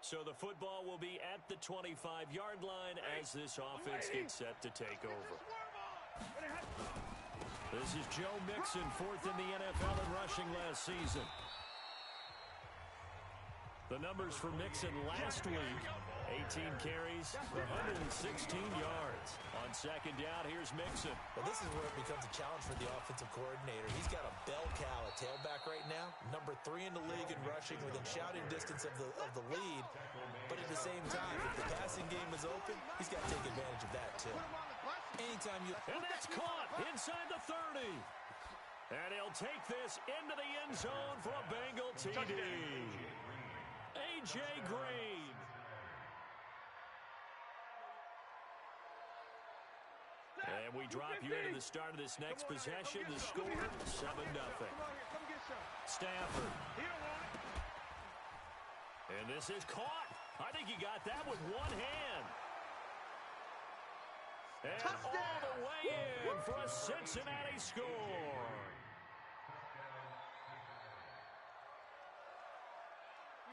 So the football will be at the 25-yard line as this offense gets set to take over. This is Joe Mixon, fourth in the NFL in rushing last season. The numbers for Mixon last week, 18 carries for 116 yards. On second down, here's Mixon. Well, this is where it becomes a challenge for the offensive coordinator. He's got a bell cow at tailback right now, number 3 in the league in rushing, within shouting distance of the lead. But at the same time, if the passing game is open, he's got to take advantage of that too. Anytime you... And that's caught inside the 30. And he'll take this into the end zone for a Bengal TD. A.J. Green. And we drop you into the start of this next possession. The score, 7-0. Stafford. And this is caught. I think he got that with one hand. And all the way in for a Cincinnati score.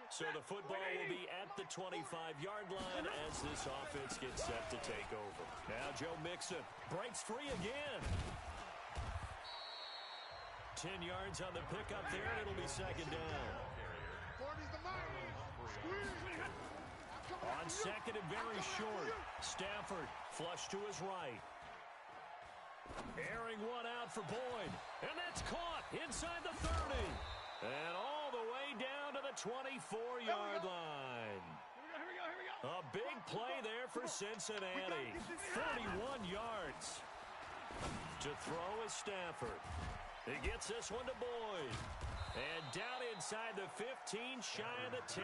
So the football will be at the 25-yard line as this offense gets set to take over. Now Joe Mixon breaks free again. 10 yards on the pickup there, and it'll be second down. On second and very short, Stafford flush to his right. Airing one out for Boyd, and that's caught inside the 30. And all the way down to the 24-yard line. A big play there for Cincinnati. 41 yards. To throw is Stafford. He gets this one to Boyd. And down inside the 15, shy of the 10.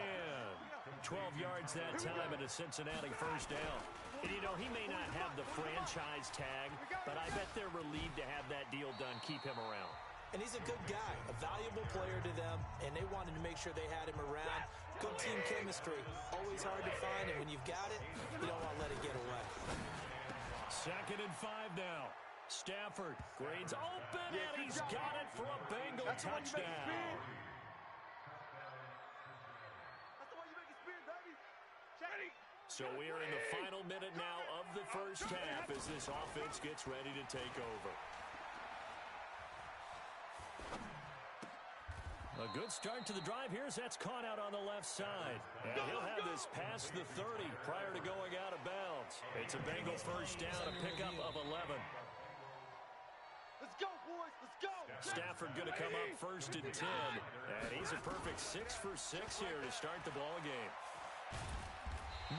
12 yards that time and a Cincinnati first down. And, you know, he may not have the franchise tag, but I bet they're relieved to have that deal done, keep him around. And he's a good guy, a valuable player to them, and they wanted to make sure they had him around. Good team chemistry, always hard to find, and when you've got it, you don't want to let it get away. Second and 5 now. Stafford, Green's open, and he's got it for a Bengal touchdown. So we are in the final minute now of the first half as this offense gets ready to take over. A good start to the drive here as that's caught out on the left side. And he'll have this past the 30 prior to going out of bounds. It's a Bengal first down, a pickup of 11. Let's go, boys. Let's go. Stafford going to come up first and 10. And he's a perfect 6 for 6 here to start the ball game.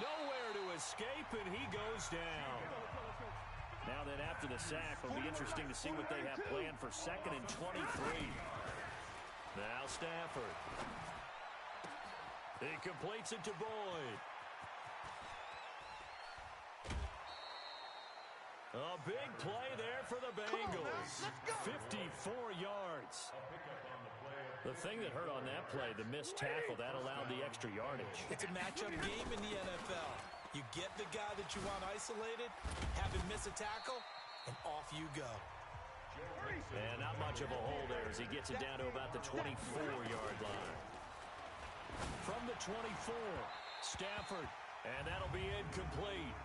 Nowhere to escape, and he goes down. Now then, after the sack, it'll be interesting to see what they have planned for second and 23. Now Stafford. He completes it to Boyd. A big play there for the Bengals. 54 yards. The thing that hurt on that play, the missed tackle, that allowed the extra yardage. It's a matchup game in the NFL. You get the guy that you want isolated, have him miss a tackle, and off you go. And not much of a hole there as he gets it down to about the 24-yard line. From the 24, Stafford, and that'll be incomplete.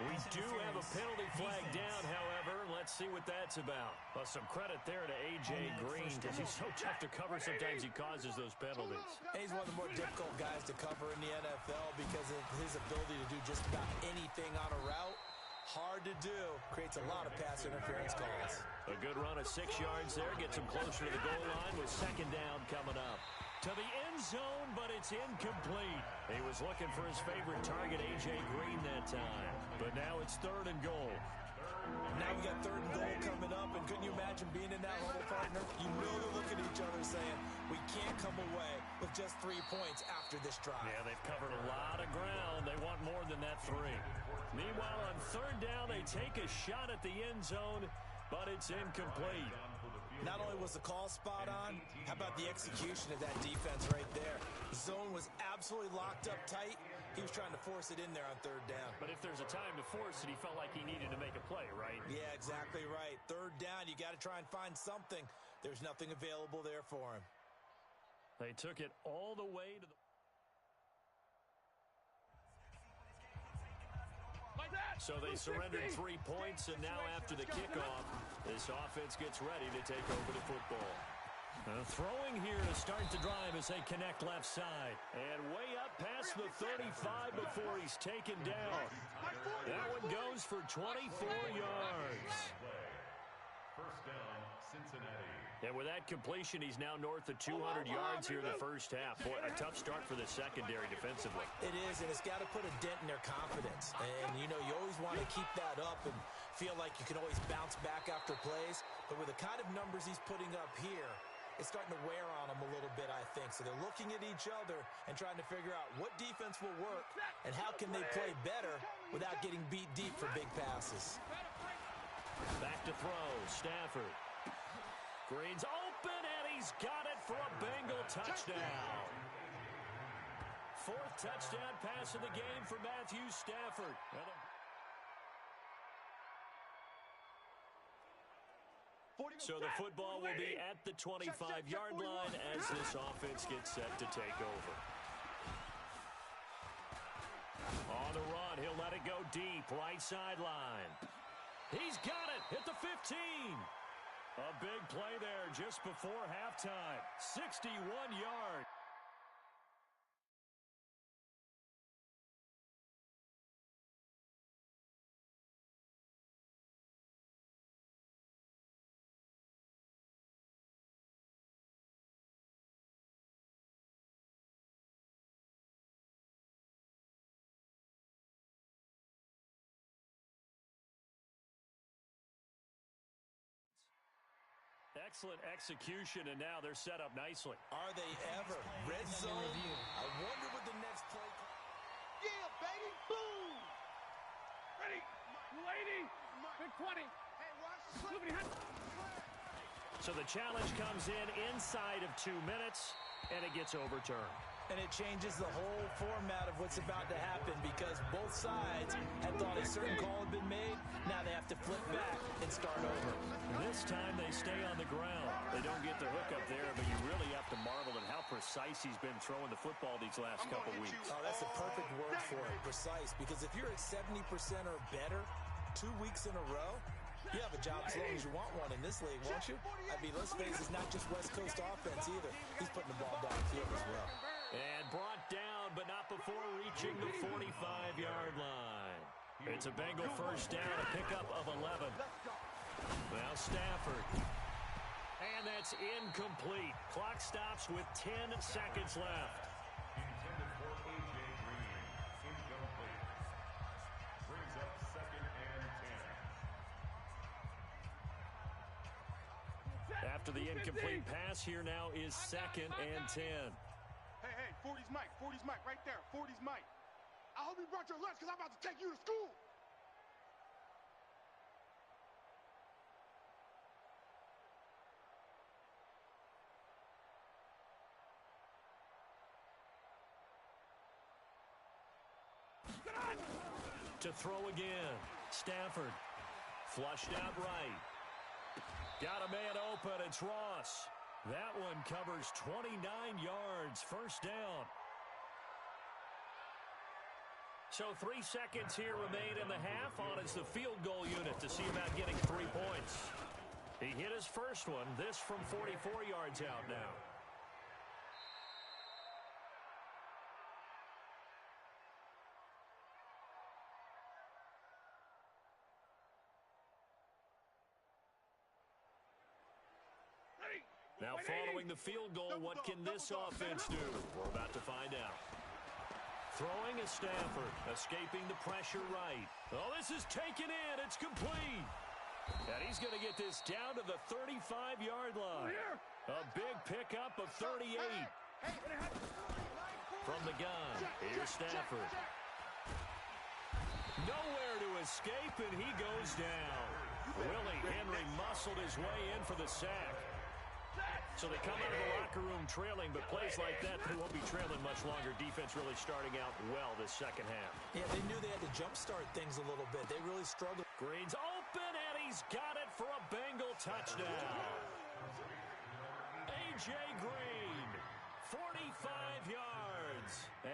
We do have a penalty flag down, however. Let's see what that's about. Well, some credit there to A.J. Green because he's so tough to cover. Sometimes he causes those penalties. And he's one of the more difficult guys to cover in the NFL because of his ability to do just about anything on a route. Hard to do. Creates a lot of pass interference calls. A good run of 6 yards there. Gets him closer to the goal line with second down coming up. To the end zone, but it's incomplete. He was looking for his favorite target, A.J. Green, that time. But now it's third and goal. Now we got third and goal coming up, and couldn't you imagine being in that huddle, partner? You know they're looking at each other saying, we can't come away with just 3 points after this drive. Yeah, they've covered a lot of ground. They want more than that 3. Meanwhile, on third down, they take a shot at the end zone, but it's incomplete. Not only was the call spot on, how about the execution of that defense right there? The zone was absolutely locked up tight. He was trying to force it in there on third down. But if there's a time to force it, he felt like he needed to make a play, right? Yeah, exactly right. Third down, you got to try and find something. There's nothing available there for him. They took it all the way to the... So they surrendered 3 points, and now after the kickoff, this offense gets ready to take over the football. Throwing here to start the drive as they connect left side. And way up past the 35 before he's taken down. That one goes for 24 yards. First down, Cincinnati. And with that completion, he's now north of 200 yards here in the first half. Boy, a tough start for the secondary defensively. It is, and it's got to put a dent in their confidence. And, you know, you always want to keep that up and feel like you can always bounce back after plays. But with the kind of numbers he's putting up here, it's starting to wear on them a little bit, I think. So they're looking at each other and trying to figure out what defense will work and how can they play better without getting beat deep for big passes. Back to throw, Stafford. Green's open, and he's got it for a Bengal touchdown. Fourth touchdown pass of the game for Matthew Stafford. So the football will be at the 25-yard line as this offense gets set to take over. On the run, he'll let it go deep, right sideline. He's got it at the 15. A big play there just before halftime. 61 yards. Excellent execution, and now they're set up nicely. Are they ever? Red zone. I wonder what the next play. Yeah, baby. Boom. Ready. Lady. Big 20. Hey, watch the So the challenge comes in inside of 2 minutes, and it gets overturned. And it changes the whole format of what's about to happen because both sides had thought a certain call had been made. Now they have to flip back and start over. This time they stay on the ground. They don't get the hook up there, but you really have to marvel at how precise he's been throwing the football these last couple weeks. Oh, that's the perfect word for it, precise. Because if you're at 70% or better 2 weeks in a row, you have a job as long as you want one in this league, won't you? I mean, let's face it, it's not just West Coast offense either. He's putting the ball downfield as well. And brought down, but not before reaching the 45-yard line. It's a Bengal first down, a pickup of 11. Now Stafford. And that's incomplete. Clock stops with 10 seconds left. Intended for A.J. Green. Incomplete. Brings up 2nd and 10. After the incomplete pass, here now is 2nd and 10. Hey, 40's Mike. 40's Mike right there. 40's Mike. I hope you brought your lunch because I'm about to take you to school. To throw again. Stafford. Flushed out right. Got a man open. It's Ross. That one covers 29 yards. First down. So 3 seconds here remain in the half. On is the field goal unit to see about getting 3 points. He hit his first one. This from 44 yards out now. Now following the field goal, what can this offense do? We're about to find out. Throwing is Stafford, escaping the pressure right. Oh, this is taken in. It's complete. And he's going to get this down to the 35-yard line. A big pickup of 38. From the gun, here's Stafford. Nowhere to escape, and he goes down. Willie Henry muscled his way in for the sack. So they come out of the locker room trailing, but plays like that, they won't be trailing much longer. Defense really starting out well this second half. Yeah, they knew they had to jumpstart things a little bit. They really struggled. Green's open, and he's got it for a Bengal touchdown. A.J. Green, 45 yards,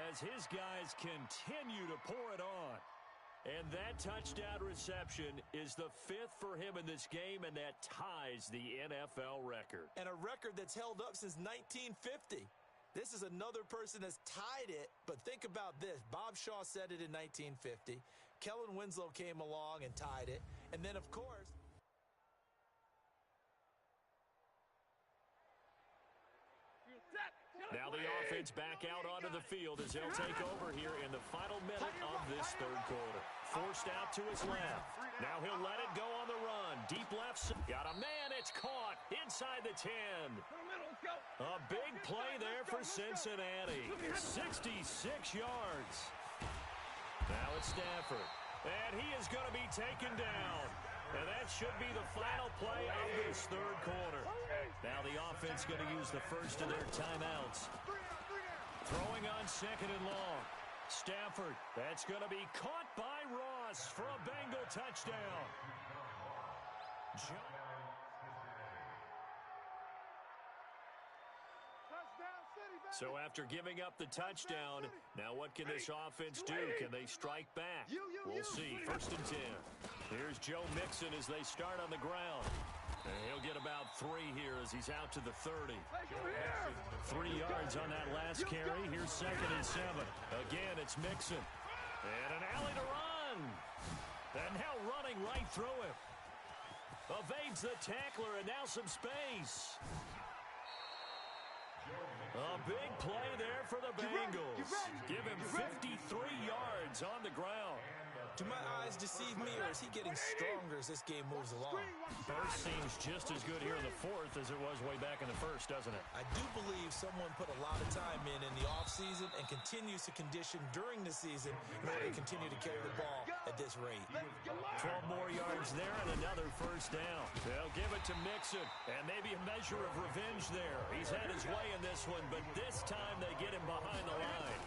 as his guys continue to pour it on. And that touchdown reception is the 5th for him in this game, and that ties the NFL record. And a record that's held up since 1950. This is another person that's tied it, but think about this. Bob Shaw said it in 1950. Kellen Winslow came along and tied it. And then, of course... Now the offense back out onto the field as he'll take over here in the final minute of this third quarter. Forced out to his left. Now he'll let it go on the run. Deep left. Got a man. It's caught inside the 10. A big play there for Cincinnati. 66 yards. Now it's Stafford. And he is going to be taken down. And that should be the final play of this third quarter. Now the offense going to use the first of their timeouts. Throwing on second and long. Stafford, that's going to be caught by Ross for a Bengal touchdown. So after giving up the touchdown, now what can this offense do? Can they strike back? We'll see. 1st and 10. Here's Joe Mixon as they start on the ground. And he'll get about 3 here as he's out to the 30. 3 yards on that last carry. Here's 2nd and 7. Again, it's Mixon. And an alley to run. And now running right through him. Evades the tackler, and now some space. A big play there for the Bengals. Give him 53 yards on the ground. Do my eyes deceive me, or is he getting stronger as this game moves along? First seems just as good here in the 4th as it was way back in the 1st, doesn't it? I do believe someone put a lot of time in the offseason and continues to condition during the season in order to continue to carry the ball at this rate. 12 more yards there and another 1st down. They'll give it to Mixon, and maybe a measure of revenge there. He's had his way in this one, but this time they get him behind the line.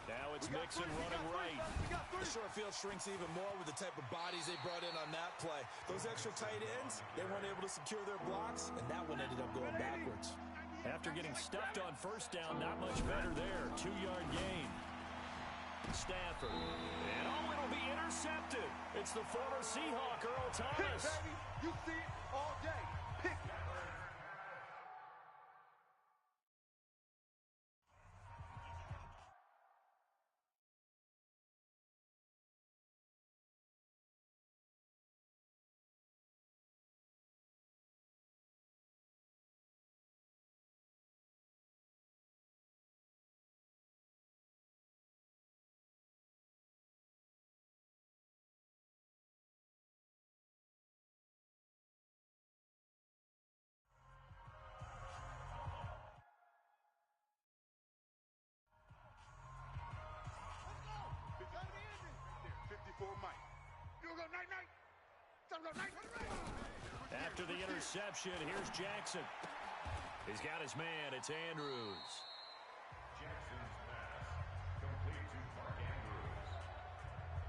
Now it's Mixon running right. The short field shrinks even more with the type of bodies they brought in on that play. Those extra tight ends, they weren't able to secure their blocks, and that one ended up going backwards. After getting stuffed on 1st down, not much better there. 2-yard gain. Stafford. And it'll be intercepted. It's the former Seahawk, Earl Thomas. Pick, baby. You see it all day. Pick. After the interception, here's Jackson. He's got his man. It's Andrews. Jackson's pass complete to Mark Andrews.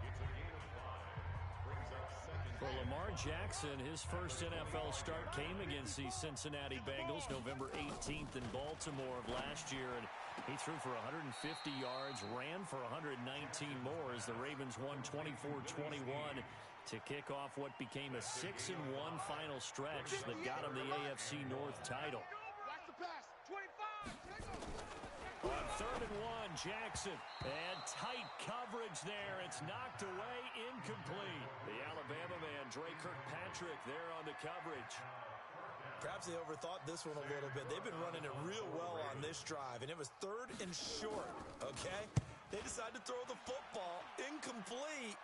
It's a gain of 5. Brings up 2nd. For Lamar Jackson, his first NFL start came against the Cincinnati Bengals November 18th in Baltimore of last year, and he threw for 150 yards, ran for 119 more as the Ravens won 24-21 to kick off what became a 6-1 final stretch that got him the AFC North title. Watch the pass. 25. On 3rd and 1, Jackson. And tight coverage there. It's knocked away, incomplete. The Alabama man, Dre Kirkpatrick, there on the coverage. Perhaps they overthought this one a little bit. They've been running it real well on this drive, and it was 3rd and short, okay? They decided to throw the football. Incomplete.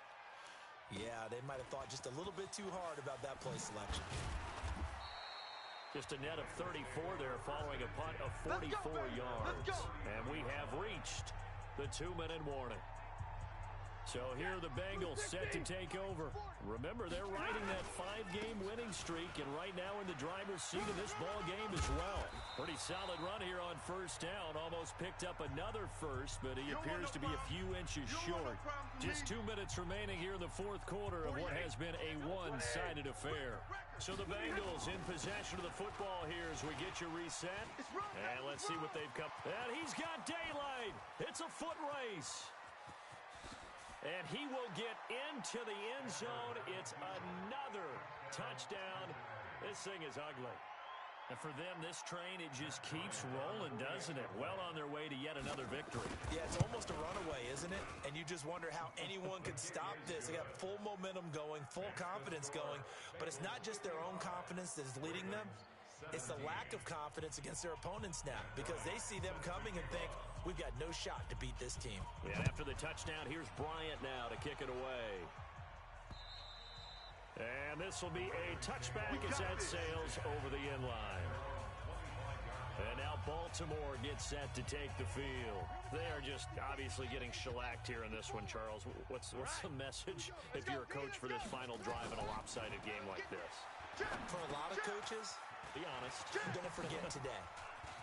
Yeah, they might have thought just a little bit too hard about that play selection. Just a net of 34 there following a punt of 44 yards. And we have reached the 2-minute warning. So here are the Bengals set to take over. Remember, they're riding that 5-game winning streak, and right now in the driver's seat of this ball game as well. Pretty solid run here on 1st down. Almost picked up another first, but he appears to be a few inches short. Just 2 minutes remaining here in the 4th quarter of what has been a one-sided affair. So the Bengals in possession of the football here as we get you reset. And let's see what they've come. And he's got daylight. It's a foot race. And he will get into the end zone. It's another touchdown. This thing is ugly. And for them, this train, it just keeps rolling, doesn't it? Well on their way to yet another victory. Yeah, it's almost a runaway, isn't it? And you just wonder how anyone could stop this. They got full momentum going, full confidence going. But it's not just their own confidence that is leading them. It's the lack of confidence against their opponents now because they see them coming and think, we've got no shot to beat this team. And after the touchdown, here's Bryant now to kick it away. And this will be a touchback as that sails over the end line. And now Baltimore gets set to take the field. They are just obviously getting shellacked here in this one, Charles. What's the message if you're a coach for this final drive in a lopsided game like this? For a lot of coaches, be honest, don't forget today.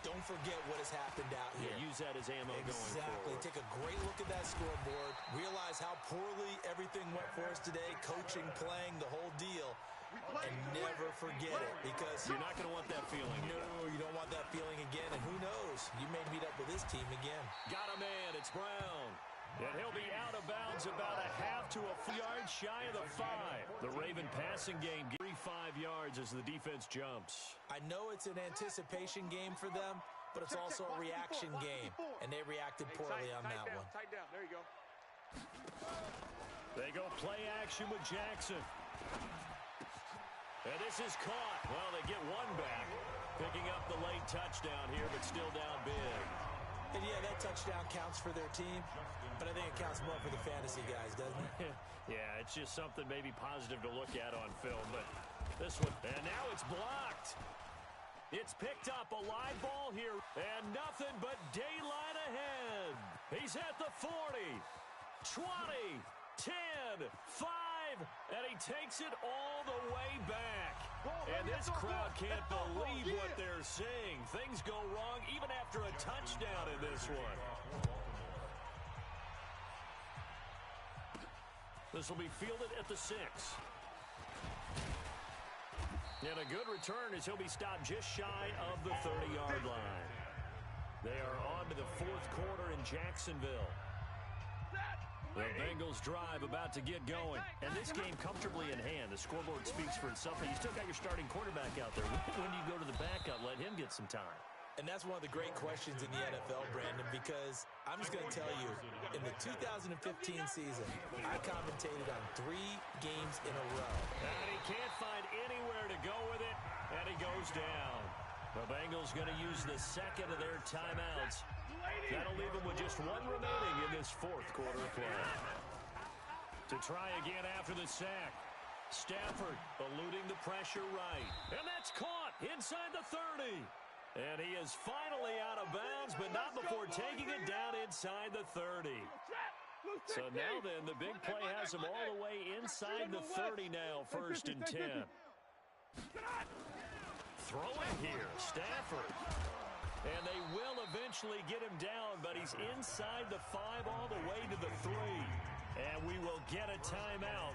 Don't forget what has happened out here. Yeah, use that as ammo going forward. Exactly. Take a great look at that scoreboard. Realize how poorly everything went for us today. Coaching, playing, the whole deal. And never forget it because you're not going to want that feeling again. No, you don't want that feeling again. And who knows? You may meet up with this team again. Got a man. It's Brown. And he'll be out of bounds about a half to a yard shy of the 5. The Raven passing game, 35 yards as the defense jumps. I know it's an anticipation game for them, but it's also a reaction game, and they reacted poorly on that one. Tight down. There you go. They go play action with Jackson. And this is caught. Well, they get one back, picking up the late touchdown here, but still down big. And, yeah, that touchdown counts for their team, but I think it counts more for the fantasy guys, doesn't it? Yeah, it's just something maybe positive to look at on film, but this one, and now it's blocked. It's picked up, a live ball here, and nothing but daylight ahead. He's at the 40, 20, 10, 5, and he takes it all the way back. And this crowd can't believe what they're seeing. Things go wrong even after a touchdown in this one. This will be fielded at the 6. And a good return as he'll be stopped just shy of the 30-yard line. They are on to the fourth quarter in Jacksonville. The Bengals drive about to get going. And this game comfortably in hand. The scoreboard speaks for itself. You still got your starting quarterback out there. When do you go to the backup? Let him get some time. And that's one of the great questions in the NFL, Brandon, because I'm just going to tell you, in the 2015 season, I commentated on 3 games in a row. And he can't find anywhere to go with it, and he goes down. The Bengals going to use the second of their timeouts. That'll leave them with just 1 remaining in this fourth quarter of play. To try again after the sack. Stafford eluding the pressure right. And that's caught inside the 30. And he is finally out of bounds, but not before taking it down inside the 30. So now then, the big play has him all the way inside the 30 now, 1st and 10. Throwing here, Stafford. And they will eventually get him down, but he's inside the 5 all the way to the 3. And we will get a timeout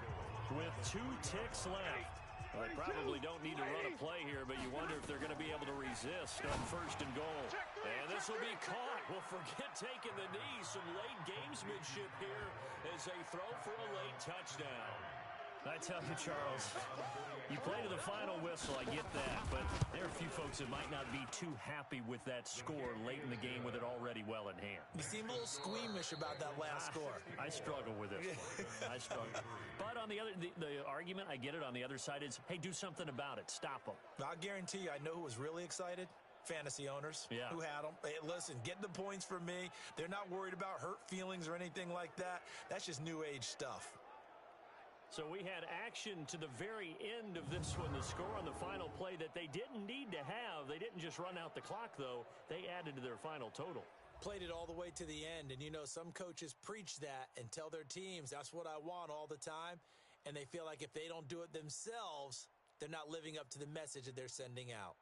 with 2 ticks left. Well, they probably don't need to run a play here, but you wonder if they're going to be able to resist on 1st and goal. And this will be caught. Well, forget taking the knee. Some late gamesmanship here as they throw for a late touchdown. I tell you, Charles, you play to the final whistle, I get that, but there are a few folks that might not be too happy with that score late in the game with it already well in hand. You seem a little squeamish about that last score. I struggle with it. I struggle. But on the other, the argument, I get it, on the other side is, hey, do something about it. Stop them. I'll guarantee you, I know who was really excited. Fantasy owners who had them. Hey, listen, get the points from me. They're not worried about hurt feelings or anything like that. That's just new age stuff. So we had action to the very end of this one, the score on the final play that they didn't need to have. They didn't just run out the clock, though. They added to their final total. Played it all the way to the end, and you know, some coaches preach that and tell their teams, that's what I want all the time, and they feel like if they don't do it themselves, they're not living up to the message that they're sending out.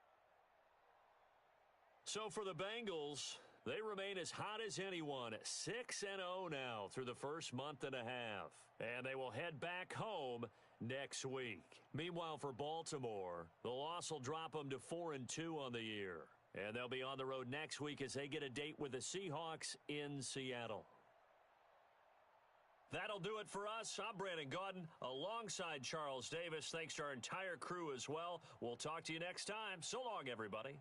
So for the Bengals, they remain as hot as anyone, 6-0 now through the first month and a half. And they will head back home next week. Meanwhile, for Baltimore, the loss will drop them to 4-2 on the year. And they'll be on the road next week as they get a date with the Seahawks in Seattle. That'll do it for us. I'm Brandon Gaudin alongside Charles Davis. Thanks to our entire crew as well. We'll talk to you next time. So long, everybody.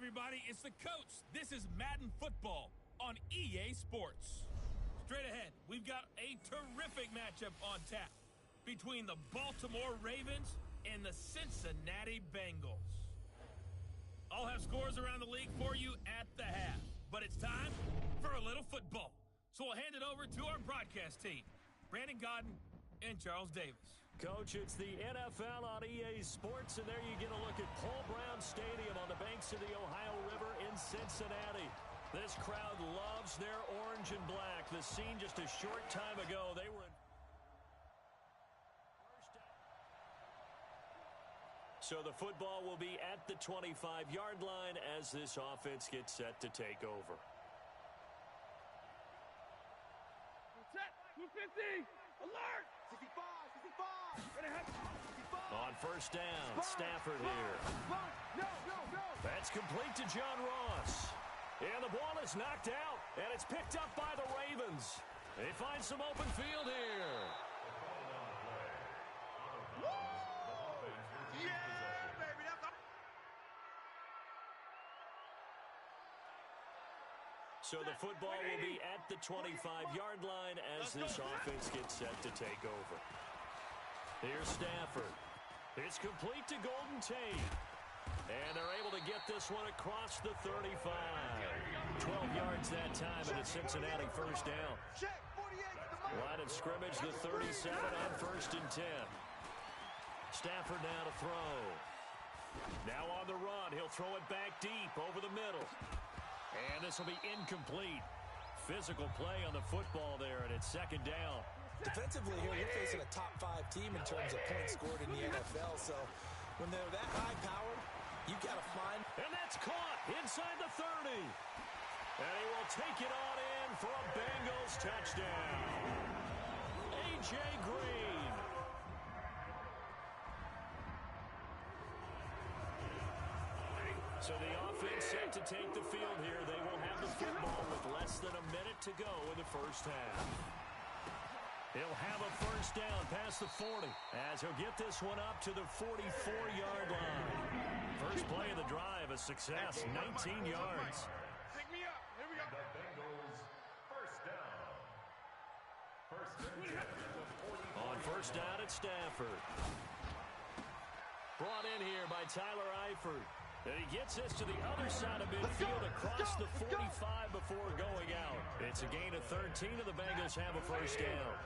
everybody, it's the coach. This is Madden football on EA Sports. Straight ahead, we've got a terrific matchup on tap between the Baltimore Ravens and the Cincinnati Bengals. I'll have scores around the league for you at the half, but it's time for a little football. So I'll hand it over to our broadcast team, Brandon Godden and Charles Davis. Coach, it's the NFL on EA Sports, and there you get a look at Paul Brown Stadium on the banks of the Ohio River in Cincinnati. This crowd loves their orange and black. The scene just a short time ago, they were in... So the football will be at the 25-yard line as this offense gets set to take over. Set. 250. Alert. 65. 65. On first down, Stafford here. No. That's complete to John Ross. And the ball is knocked out, and it's picked up by the Ravens. They find some open field here. So the football will be at the 25-yard line as this offense gets set to take over. Here's Stafford. It's complete to Golden Tate. And they're able to get this one across the 35. 12 yards that time, and it's Cincinnati first down. Line of scrimmage, the 37 on first and 10. Stafford now to throw. Now on the run. He'll throw it back deep over the middle. And this will be incomplete. Physical play on the football there, and it's second down. Defensively here, you're facing a top-5 team in terms of points scored in the NFL, so when they're that high-powered, you've got to find... And that's caught inside the 30. And he will take it on in for a Bengals touchdown. A.J. Green. So the offense set to take the field here. They will have the football with less than a minute to go in the first half. He'll have a first down past the 40 as he'll get this one up to the 44-yard line. First play of the drive, a success, 19 yards. Pick me up. Here we go. The Bengals first down. On first down at Stafford. Brought in here by Tyler Eifert. And he gets this to the other side of midfield across the 45 before going out. It's a gain of 13, and the Bengals have a first down.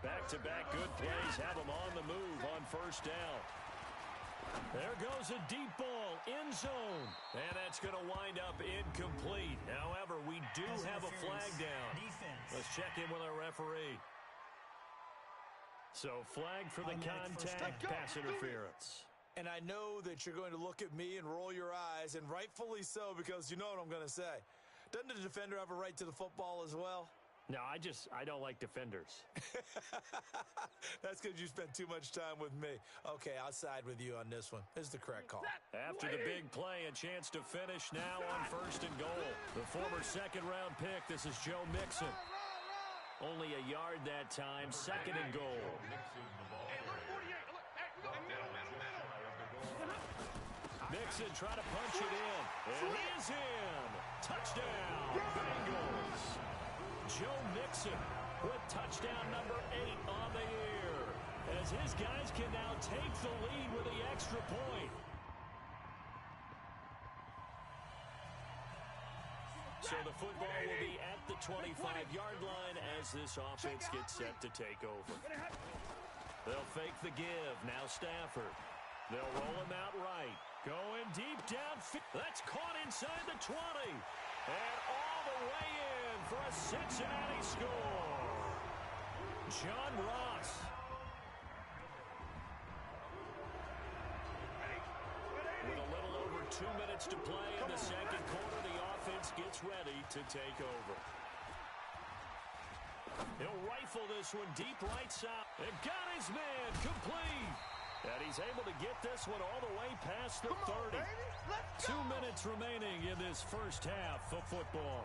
Back-to-back good plays have them on the move on first down. There goes a deep ball, end zone. And that's going to wind up incomplete. However, we do have a flag down. Let's check in with our referee. So flag for the contact, pass interference. And I know that you're going to look at me and roll your eyes, and rightfully so, because you know what I'm going to say. Doesn't the defender have a right to the football as well? No, I don't like defenders. That's because you spent too much time with me. Okay, I'll side with you on this one. This is the correct call. After the big play, a chance to finish now on first and goal. The former second-round pick, this is Joe Mixon. Only a yard that time, second and goal. Mixon trying to punch it in. And he is in. Touchdown, Bengals. Joe Mixon with touchdown number 8 on the year. As his guys can now take the lead with the extra point. So the football will be at the 25-yard line as this offense gets set to take over. They'll fake the give. Now Stafford. They'll roll him out right. Going deep downfield. That's caught inside the 20. And all the way in for a Cincinnati score. John Ross. With a little over 2 minutes to play in the second quarter, the offense gets ready to take over. He'll rifle this one deep right side. And got his man complete. And he's able to get this one all the way past the 30. 2 minutes remaining in this first half of football.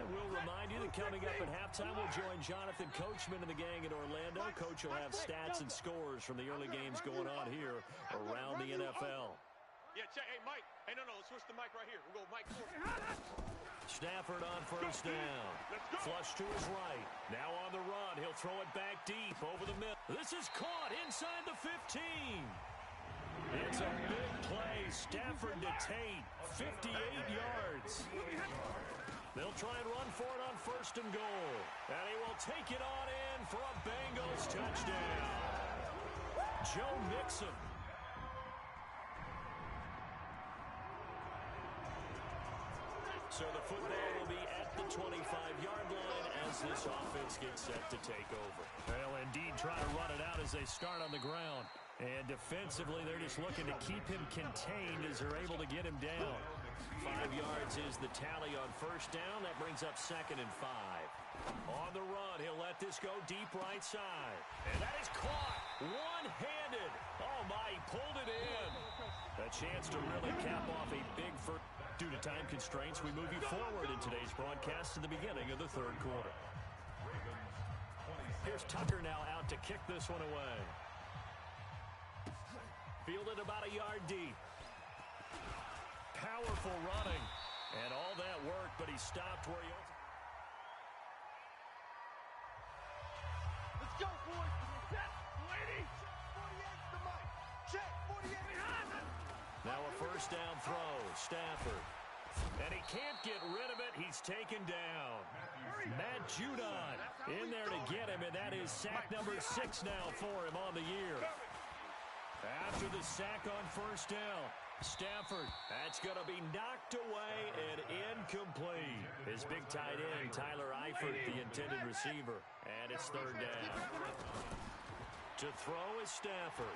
And we'll remind you that coming up at halftime, we'll join Jonathan Coachman and the gang in Orlando. Coach will have stats and scores from the early games going on here around the NFL. Yeah, check. Hey, Mike. Hey, no, let's switch the mic right here. We'll go Mike forward. Stafford on first down. Flush to his right. Now on the run. He'll throw it back deep over the middle. This is caught inside the 15. It's a big play. Stafford to Tate. 58 yards. They'll try and run for it on first and goal. And he will take it on in for a Bengals touchdown. Joe Mixon. So the football will be at the 25-yard line as this offense gets set to take over. They'll indeed try to run it out as they start on the ground. And defensively, they're just looking to keep him contained as they're able to get him down. 5 yards is the tally on first down. That brings up 2nd and 5. On the run, he'll let this go deep right side. And that is caught one-handed. Oh, my, he pulled it in. A chance to really cap off a big first. Due to time constraints, we move you forward in today's broadcast to the beginning of the third quarter. Here's Tucker now out to kick this one away. Fielded about a yard deep. Powerful running. And all that work, but he stopped where he... Let's go, boys. Set, lady. Check 48 the mic. Check 48. Now a first down throw. Stafford. And he can't get rid of it. He's taken down. Matt Judon in there to get him, and that is sack number 6 now for him on the year. After the sack on first down, Stafford, that's going to be knocked away and incomplete. His big tight end, Tyler Eifert, the intended receiver. And it's third down. To throw is Stafford.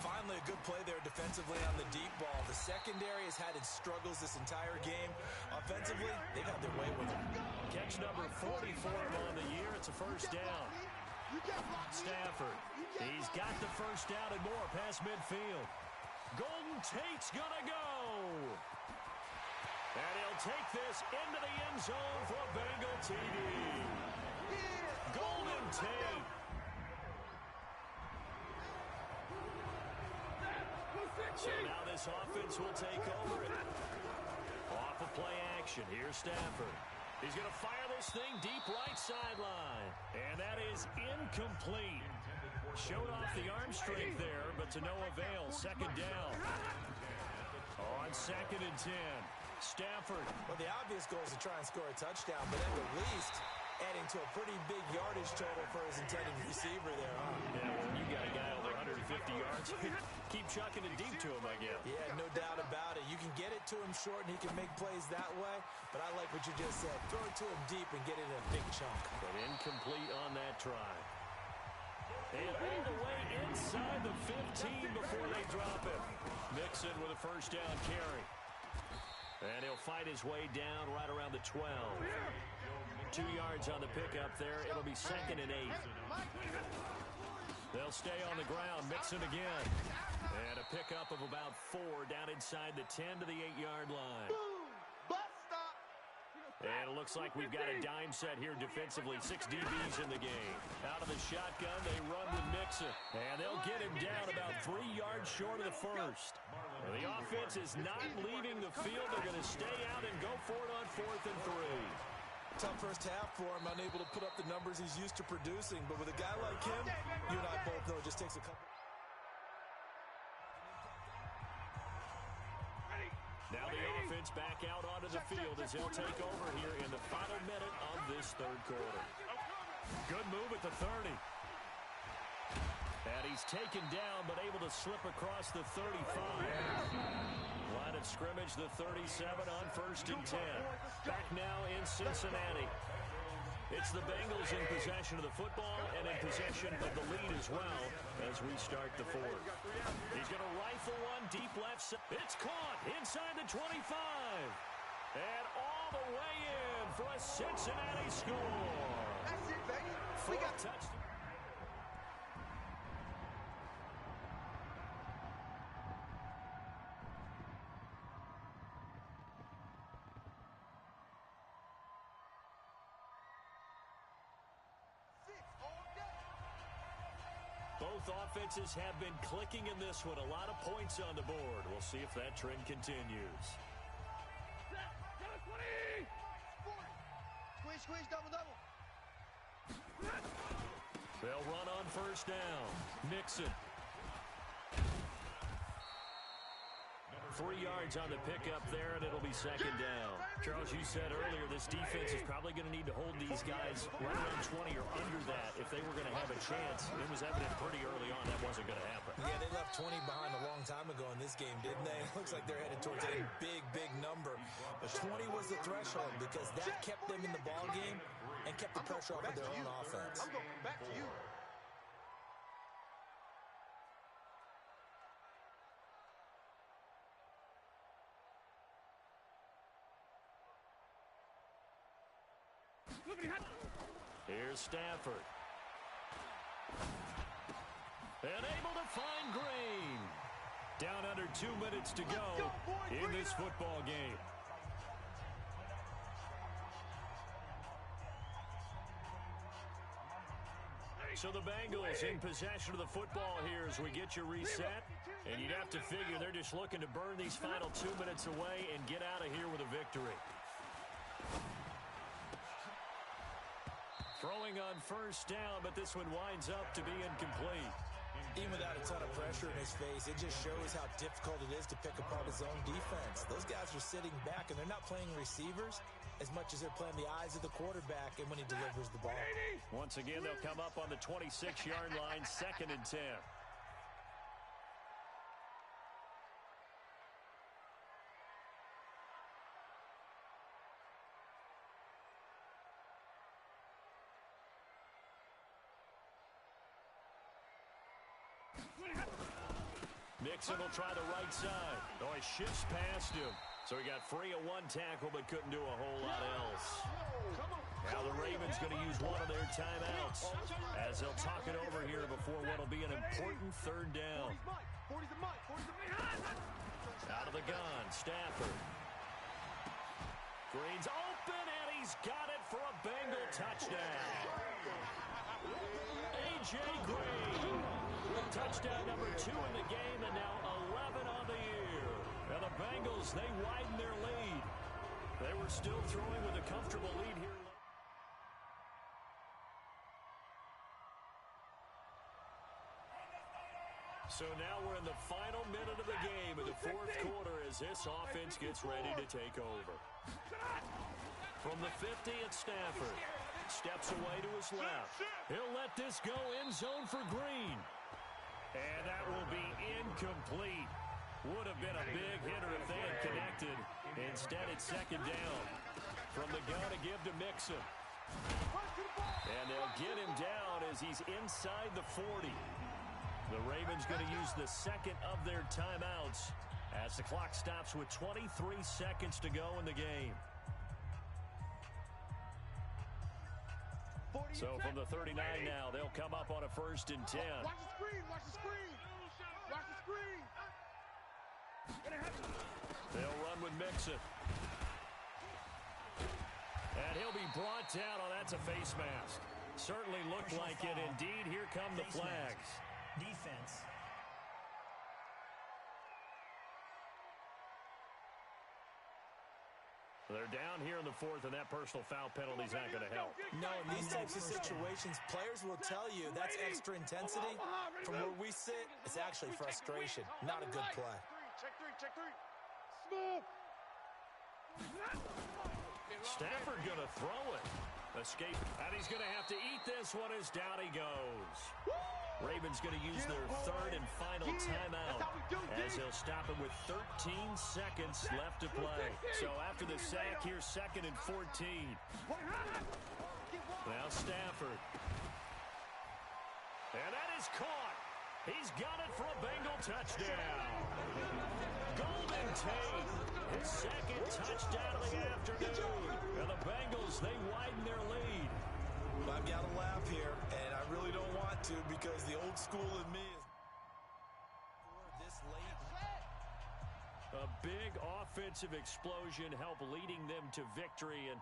Finally, a good play there defensively on the deep ball. The secondary has had its struggles this entire game. Offensively, they've had their way with him. Catch number 44 on the year. It's a first down. Stafford, he's got the first down and more past midfield. Golden Tate's gonna go. And he'll take this into the end zone for a Bengal TD. Golden Tate. So now this offense will take over it. Off of play action, here's Stafford. He's going to fire this thing deep right sideline. And that is incomplete. Showed off the arm strength there, but to no avail. Second down. On 2nd and 10. Stafford. Well, the obvious goal is to try and score a touchdown, but at the least adding to a pretty big yardage total for his intended receiver there, huh? Yeah, well, you got a guy over 150 yards. Keep chucking it deep to him, I guess. Yeah, no doubt about it. You can get it to him short, and he can make plays that way, but I like what you just said. Throw it to him deep and get it in a big chunk. But incomplete on that try. And all the way inside the 15 before they drop it. Mixon with a first down carry. And he'll fight his way down right around the 12. 2 yards on the pickup there. It'll be 2nd and 8. They'll stay on the ground. Mixon again. And a pickup of about 4 down inside the 10 to the 8-yard line. And it looks like we've got a dime set here defensively. 6 DBs in the game. Out of the shotgun, they run with Mixon. And they'll get him down about 3 yards short of the first. And the offense is not leaving the field. They're going to stay out and go for it on 4th and 3. Tough first half for him, unable to put up the numbers he's used to producing. But with a guy like him, you and I both know it just takes a couple. Now the offense back out onto the field as they'll take over here in the final minute of this third quarter. Good move at the 30. And he's taken down but able to slip across the 35. Line of scrimmage, the 37 on 1st and 10. Back now in Cincinnati. It's the Bengals in possession of the football and in possession of the lead as well as we start the fourth. He's going to rifle one deep left side. It's caught inside the 25. And all the way in for a Cincinnati score. That's it, baby. We got touchdowns. Both Both offenses have been clicking in this one. A lot of points on the board. We'll see if that trend continues. Squeeze, double. They'll run on first down. Mixon. 3 yards on the pickup there, and it'll be second down. Charles, you said earlier this defense is probably going to need to hold these guys right around 20 or under that if they were going to have a chance. It was evident pretty early on that wasn't going to happen. Yeah, they left 20 behind a long time ago in this game, didn't they? It looks like they're headed towards a big number. But 20 was the threshold because that kept them in the ball game and kept the pressure off of their own offense. I'm going back to you. Here's Stafford. And able to find Green. Down under 2 minutes to go in this football game. So the Bengals in possession of the football here as we get you reset. And you'd have to figure they're just looking to burn these final 2 minutes away and get out of here with a victory. Throwing on first down, but this one winds up to be incomplete. Even without a ton of pressure in his face, it just shows how difficult it is to pick apart his own defense. Those guys are sitting back, and they're not playing receivers as much as they're playing the eyes of the quarterback and when he delivers the ball. Once again, they'll come up on the 26-yard line, 2nd and 10. Mixon will try the right side. Oh, he shifts past him. So he got free of one tackle but couldn't do a whole lot else. Now the Ravens going to use one of their timeouts as they'll talk it over here before what will be an important 3rd down. Out of the gun, Stafford. Green's open, and he's got it for a Bengal touchdown. A.J. Green. Touchdown number 2 in the game, and now 11 on the year. And the Bengals, they widen their lead. They were still throwing with a comfortable lead here. So now we're in the final minute of the game in the 4th quarter as this offense gets ready to take over. From the 50, it's Stafford. Steps away to his left. He'll let this go end zone for Green. And that will be incomplete. Would have been a big hitter if they had connected. Instead, it's 2nd down. From the gun to give to Mixon. And they'll get him down as he's inside the 40. The Ravens going to use the 2nd of their timeouts as the clock stops with 23 seconds to go in the game. So from the 39 now, they'll come up on a 1st and 10. Watch the screen, watch the screen. Watch the screen. They'll run with Mixon. And he'll be brought down. Oh, that's a face mask. Certainly looked like it. Indeed, here come the flags. Defense. They're down here in the 4th, and that personal foul penalty is not going to help. No, in these types of situations, players will tell you that's extra intensity. From where we sit, it's actually frustration, not a good play. Check three. Smooth. Stafford going to throw it. Escape, and he's going to have to eat this one as down he goes. Ravens going to use their 3rd and final timeout as they'll stop it with 13 seconds left to play. So after the sack, here's 2nd and 14. Now Stafford. And that is caught. He's got it for a Bengal touchdown. Golden Tate, his 2nd touchdown of the afternoon. And the Bengals, they widen their lead. I've got to laugh here, and I really don't want to because the old school in me is this late. A big offensive explosion helped leading them to victory, and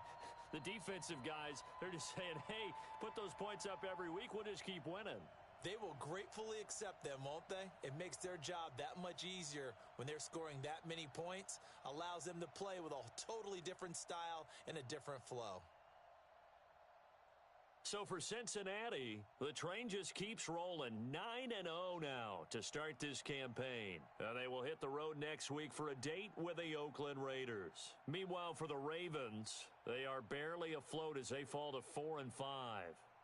the defensive guys, they're just saying, hey, put those points up every week, we'll just keep winning. They will gratefully accept them, won't they? It makes their job that much easier when they're scoring that many points, allows them to play with a totally different style and a different flow. So for Cincinnati, the train just keeps rolling 9-0 now to start this campaign. They will hit the road next week for a date with the Oakland Raiders. Meanwhile, for the Ravens, they are barely afloat as they fall to 4-5.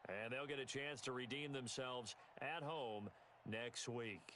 And they'll get a chance to redeem themselves at home next week.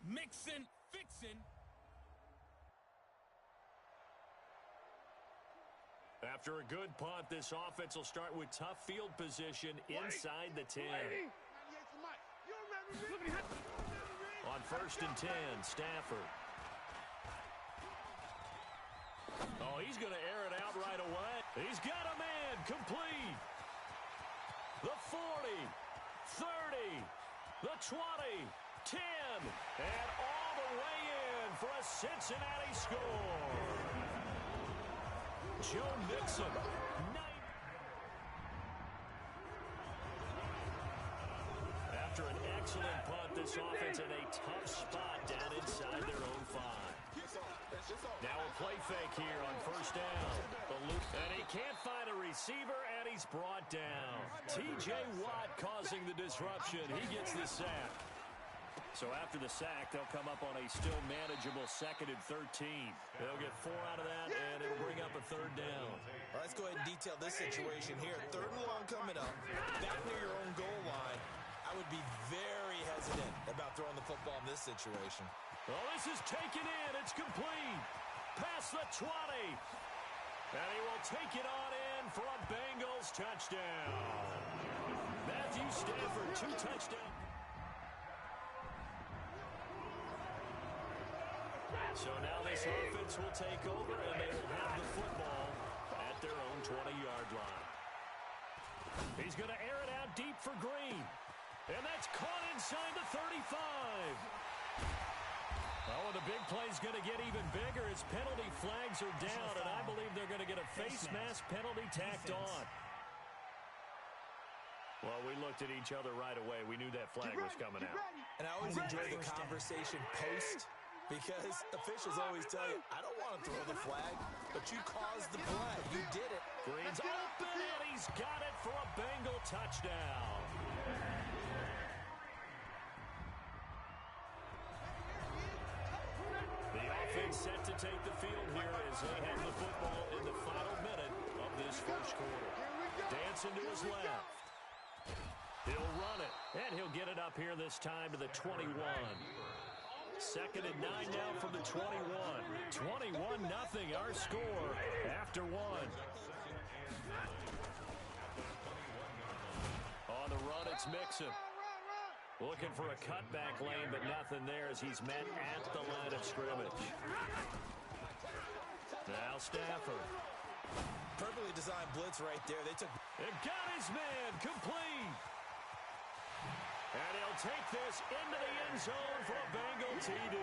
Mixin', fixin'. After a good punt, this offense will start with tough field position inside the 10. On 1st and 10, Stafford. Oh, he's going to air it out right away. He's got a man complete. The 40, 30, the 20, 10, and all the way in for a Cincinnati score. Joe Mixon. After an excellent punt, this offense in a tough spot down inside their own 5. Now a play fake here on 1st down. And he can't find a receiver, and he's brought down. T.J. Watt causing the disruption. He gets the sack. So after the sack, they'll come up on a still manageable 2nd and 13. They'll get 4 out of that, and it'll bring up a 3rd down. Well, let's go ahead and detail this situation here. 3rd and long coming up, back near your own goal line. I would be very hesitant about throwing the football in this situation. Well, this is taken in. It's complete. Past the 20. And he will take it on in for a Bengals touchdown. Matthew Stafford, 2 touchdowns. So now this offense will take over, and they will have the football at their own 20-yard line. He's going to air it out deep for Green. And that's caught inside the 35. Oh, and the big play's going to get even bigger as penalty flags are down, and I believe they're going to get a face mask penalty tacked on. Well, we looked at each other right away. We knew that flag was coming out. And I always enjoy the conversation post, because officials always tell you, I don't want to throw the flag, but you caused the play. You did it. Green's open, and he's got it for a Bengal touchdown. take the field here as they have the football in the final minute of this first quarter. Dancing to his left. He'll run it, and he'll get it up here this time to the 21. 2nd and 9 now from the 21. 21-0 our score after one. On the run, it's Mixon. Looking for a cutback lane, but nothing there as he's met at the line of scrimmage. Now Stafford. Perfectly designed blitz right there. They took... It got his man complete. And he'll take this into the end zone for a Bengal TD.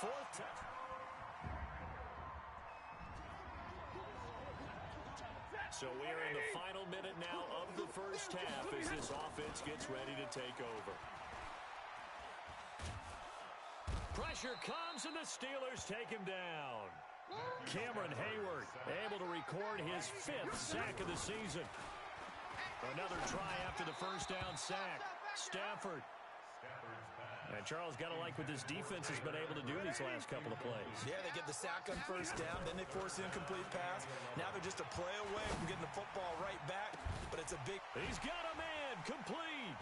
Fourth touch. So we are in the final minute now of the first half as this offense gets ready to take over. Pressure comes and the Steelers take him down. Cameron Hayward able to record his 5th sack of the season. Another try after the first down sack. Stafford. And Charles, got to like what this defense has been able to do these last couple of plays. Yeah, they get the sack on first down, then they force the incomplete pass. Now they're just a play away from getting the football right back, but it's a big... He's got a man complete.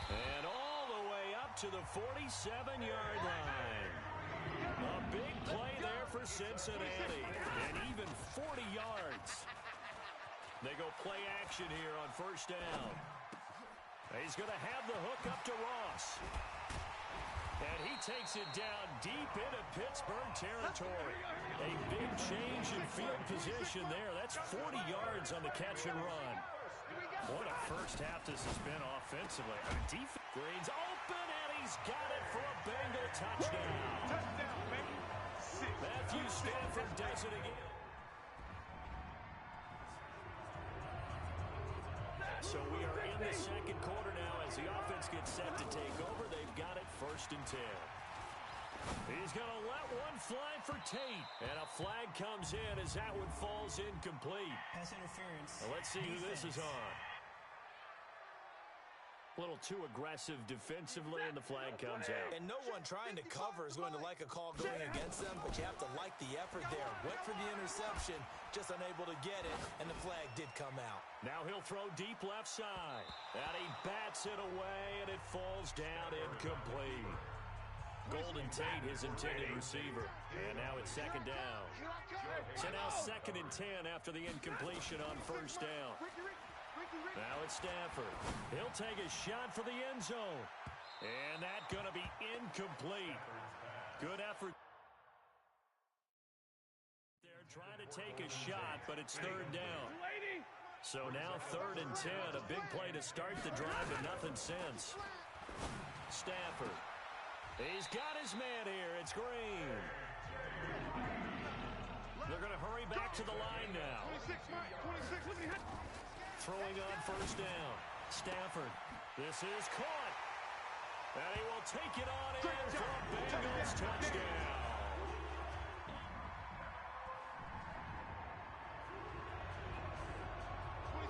And all the way up to the 47-yard line. A big play there for Cincinnati. And even 40 yards. They go play action here on first down. He's going to have the hook up to Ross. And he takes it down deep into Pittsburgh territory. A big change in field position there. That's 40 yards on the catch and run. What a first half this has been offensively. Defense Green's open, and he's got it for a Bengal touchdown. Matthew Stafford does it again. So we are in the second quarter now as the offense gets set to take over. They've got it 1st and 10. He's going to let one fly for Tate. And a flag comes in as that one falls incomplete. Pass interference. Now let's see who this is on. A little too aggressive defensively, and the flag comes out. And no one trying to cover is going to like a call going against them, but you have to like the effort there. Went for the interception, just unable to get it, and the flag did come out. Now he'll throw deep left side. And he bats it away, and it falls down incomplete. Golden Tate, his intended receiver. And now it's 2nd down. So now 2nd and 10 after the incompletion on first down. Now it's Stafford. He'll take a shot for the end zone. And that's going to be incomplete. Good effort. They're trying to take a shot, but it's 3rd down. So now 3rd and 10. A big play to start the drive, but nothing since. Stafford. He's got his man here. It's Green. They're going to hurry back to the line now. 26, Mike. 26. Look at him. Throwing on first down. Stafford. This is caught. And he will take it on in for a Bengals touchdown.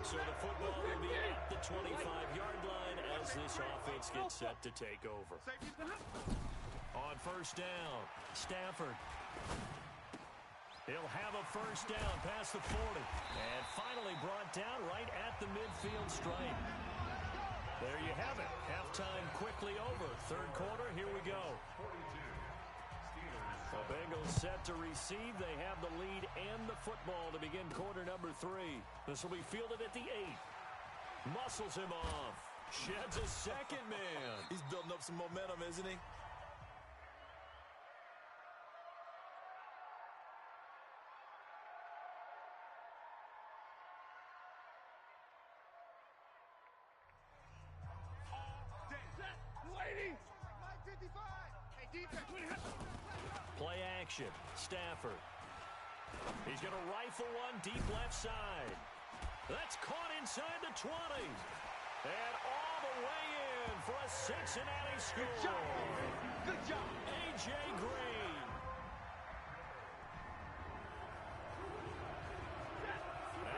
So the football will be at the 25-yard line as this offense gets set to take over. On first down, Stafford. He'll have a first down past the 40. And finally brought down right at the midfield stripe. There you have it. Halftime quickly over. 3rd quarter, here we go. The Bengals set to receive. They have the lead and the football to begin quarter number 3. This will be fielded at the 8. Muscles him off. Sheds a second man. He's building up some momentum, isn't he? Play action. Stafford. He's going to rifle one deep left side. That's caught inside the 20. And all the way in for a Cincinnati score. Good job. A.J. Green.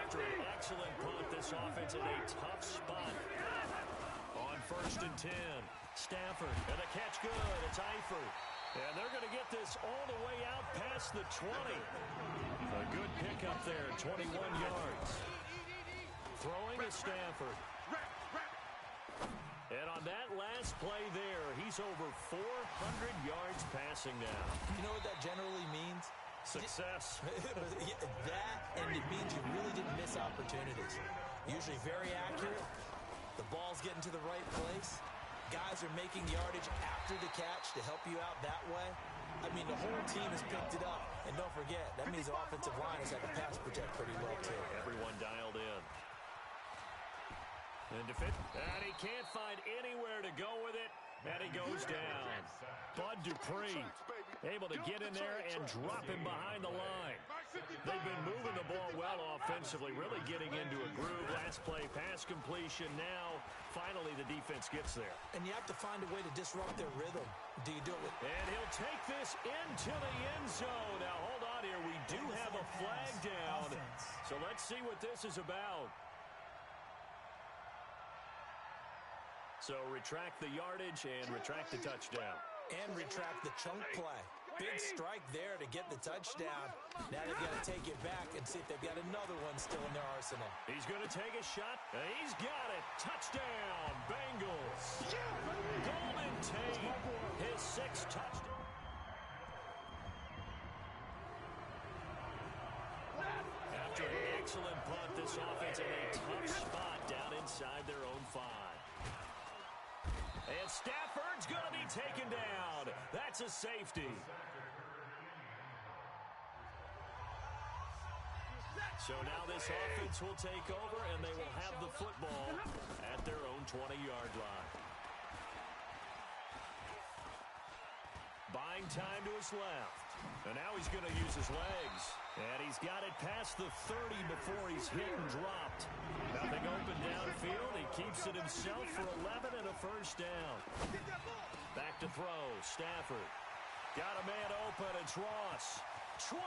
After an excellent punt, this offense in a tough spot. On 1st and 10. Stafford. And the catch good. It's Eifert. And they're going to get this all the way out past the 20. A good pickup there, 21 yards. Throwing to Stafford. And on that last play there, he's over 400 yards passing now. You know what that generally means? Success. That, and it means you really didn't miss opportunities. Usually very accurate. The ball's getting to the right place. Guys are making yardage after the catch to help you out that way. I mean, the whole team has picked it up. And don't forget, that means the offensive line has had to pass protect pretty well, too. Everyone dialed in. And he can't find anywhere to go with it. And he goes down. Bud Dupree able to get in there and drop him behind the line. They've been moving the ball well offensively, really getting into a groove. Last play, pass completion. Now, finally, the defense gets there. And you have to find a way to disrupt their rhythm. Do you do it? And he'll take this into the end zone. Now, hold on here. We do have a flag down. So let's see what this is about. So retract the yardage and retract the touchdown. And retract the chunk play. Big strike there to get the touchdown. Now they've got to take it back and see if they've got another one still in their arsenal. He's going to take a shot. And he's got it. Touchdown, Bengals. Golden Tate, his 6th touchdown. After an excellent punt, this offense in a tough spot down inside their own 5. And Stafford's going to be taken down. That's a safety. So now this offense will take over, and they will have the football at their own 20-yard line. Buying time to his left. And now he's going to use his legs. And he's got it past the 30 before he's hit and dropped. Nothing open downfield. He keeps it himself for 11 and a first down. Back to throw. Stafford. Got a man open. It's Ross. 20.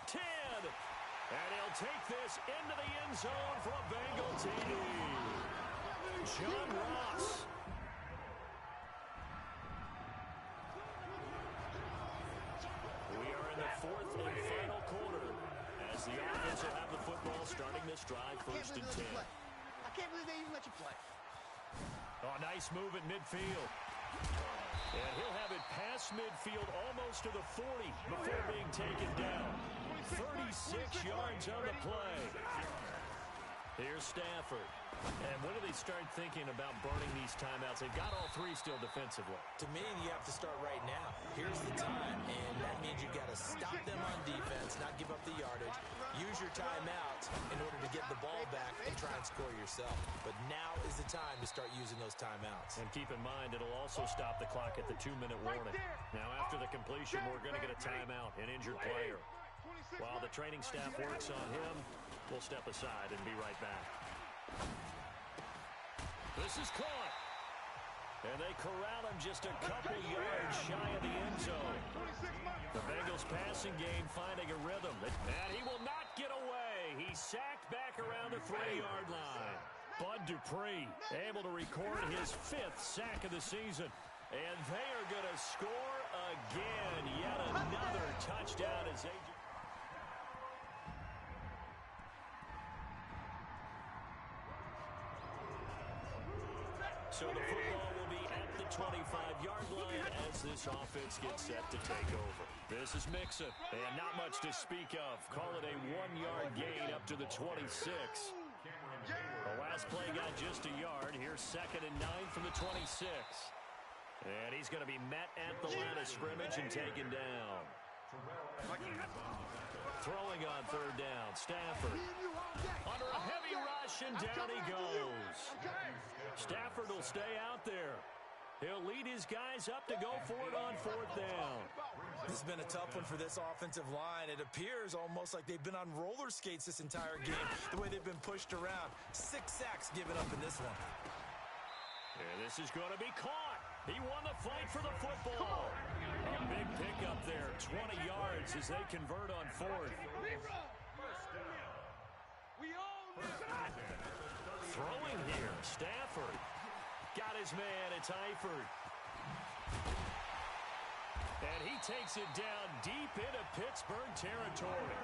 10. And he'll take this into the end zone for a Bengal TD. John Ross. We are in the 4th and final quarter as the offense will have the football starting this drive, 1st and 10. I can't believe they even let you play. Oh, nice move at midfield. And he'll have it past midfield almost to the 40 before being taken down. 36 yards on the play. Here's Stafford. And when do they start thinking about burning these timeouts? They've got all 3 still defensively. To me, you have to start right now. Here's the time, and that means you've got to stop them on defense, not give up the yardage. Use your timeout in order to get the ball back and try and score yourself. But now is the time to start using those timeouts. And keep in mind, it'll also stop the clock at the 2-minute warning. Now, after the completion, we're going to get a timeout, an injured player. While the training staff works on him, we'll step aside and be right back. This is caught. And they corral him just a couple yards shy of the end zone. The Bengals passing game finding a rhythm. And he will not get away. He's sacked back around the 3-yard line. Bud Dupree able to record his 5th sack of the season. And they are going to score again. Yet another touchdown as they... So the football will be at the 25-yard line as this offense gets set to take over. This is Mixon, and not much to speak of. Call it a 1-yard gain up to the 26. The last play got just a yard. Here's 2nd and 9 from the 26. And he's going to be met at the line of scrimmage and taken down. Throwing on 3rd down. Stafford under a heavy rush, and down he goes. Stafford will stay out there. He'll lead his guys up to go for it on 4th down. This has been a tough one for this offensive line. It appears almost like they've been on roller skates this entire game, the way they've been pushed around. 6 sacks given up in this one. And this is going to be caught. He won the fight for the football. A big pickup there, 20 yards as they convert on 4th. Throwing here, Stafford. Got his man, it's Eifert. And he takes it down deep into Pittsburgh territory.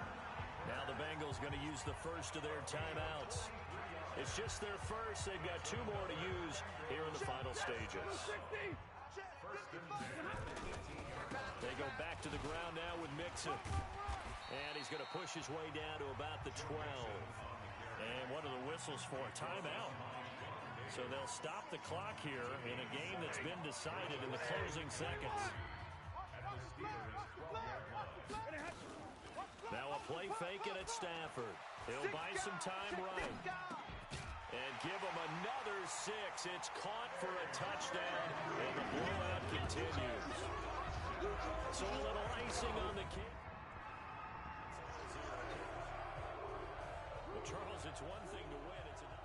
Now the Bengals going to use the first of their timeouts. It's just their first. They've got 2 more to use here in the final stages. They go back to the ground now with Mixon. And he's going to push his way down to about the 12. And what are the whistles for? Timeout. So they'll stop the clock here in a game that's been decided in the closing seconds. Now a play fake it at Stafford. He'll buy some time right. And give him another 6. It's caught for a touchdown, and the blowout continues. So a little icing on the cake. Well, Charles, it's one thing to win. It's another.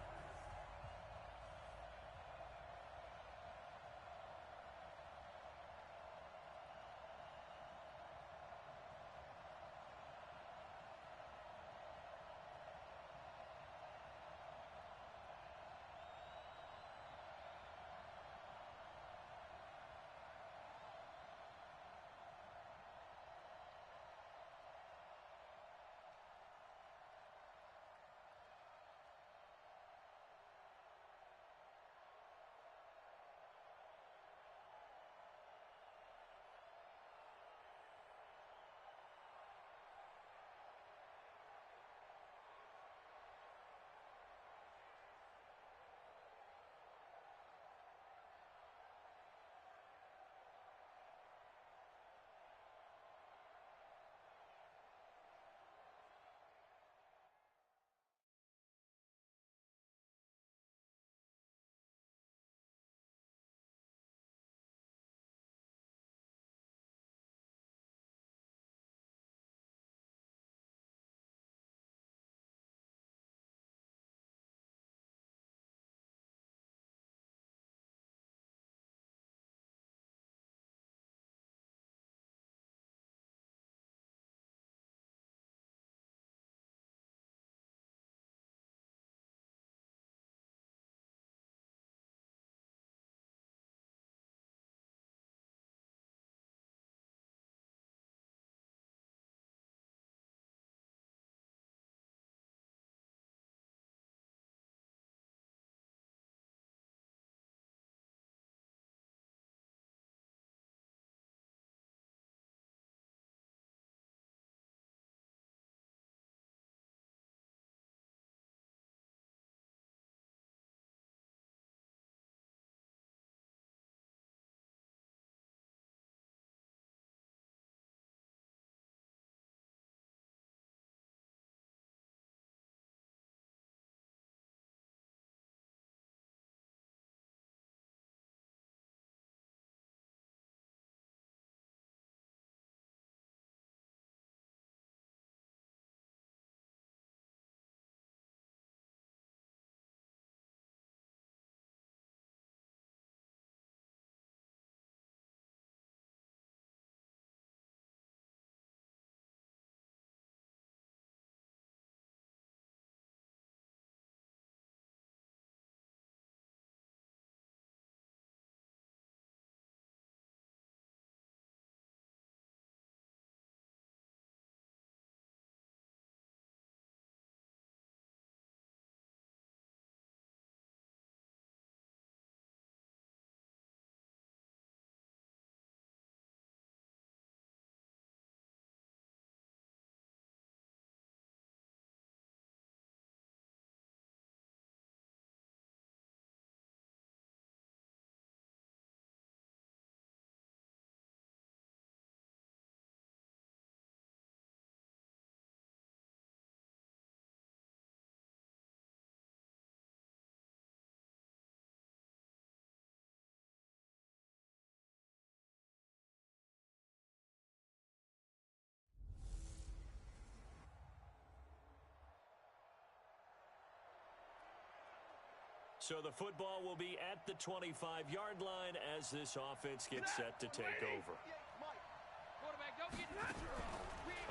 So the football will be at the 25-yard line as this offense gets set to take over.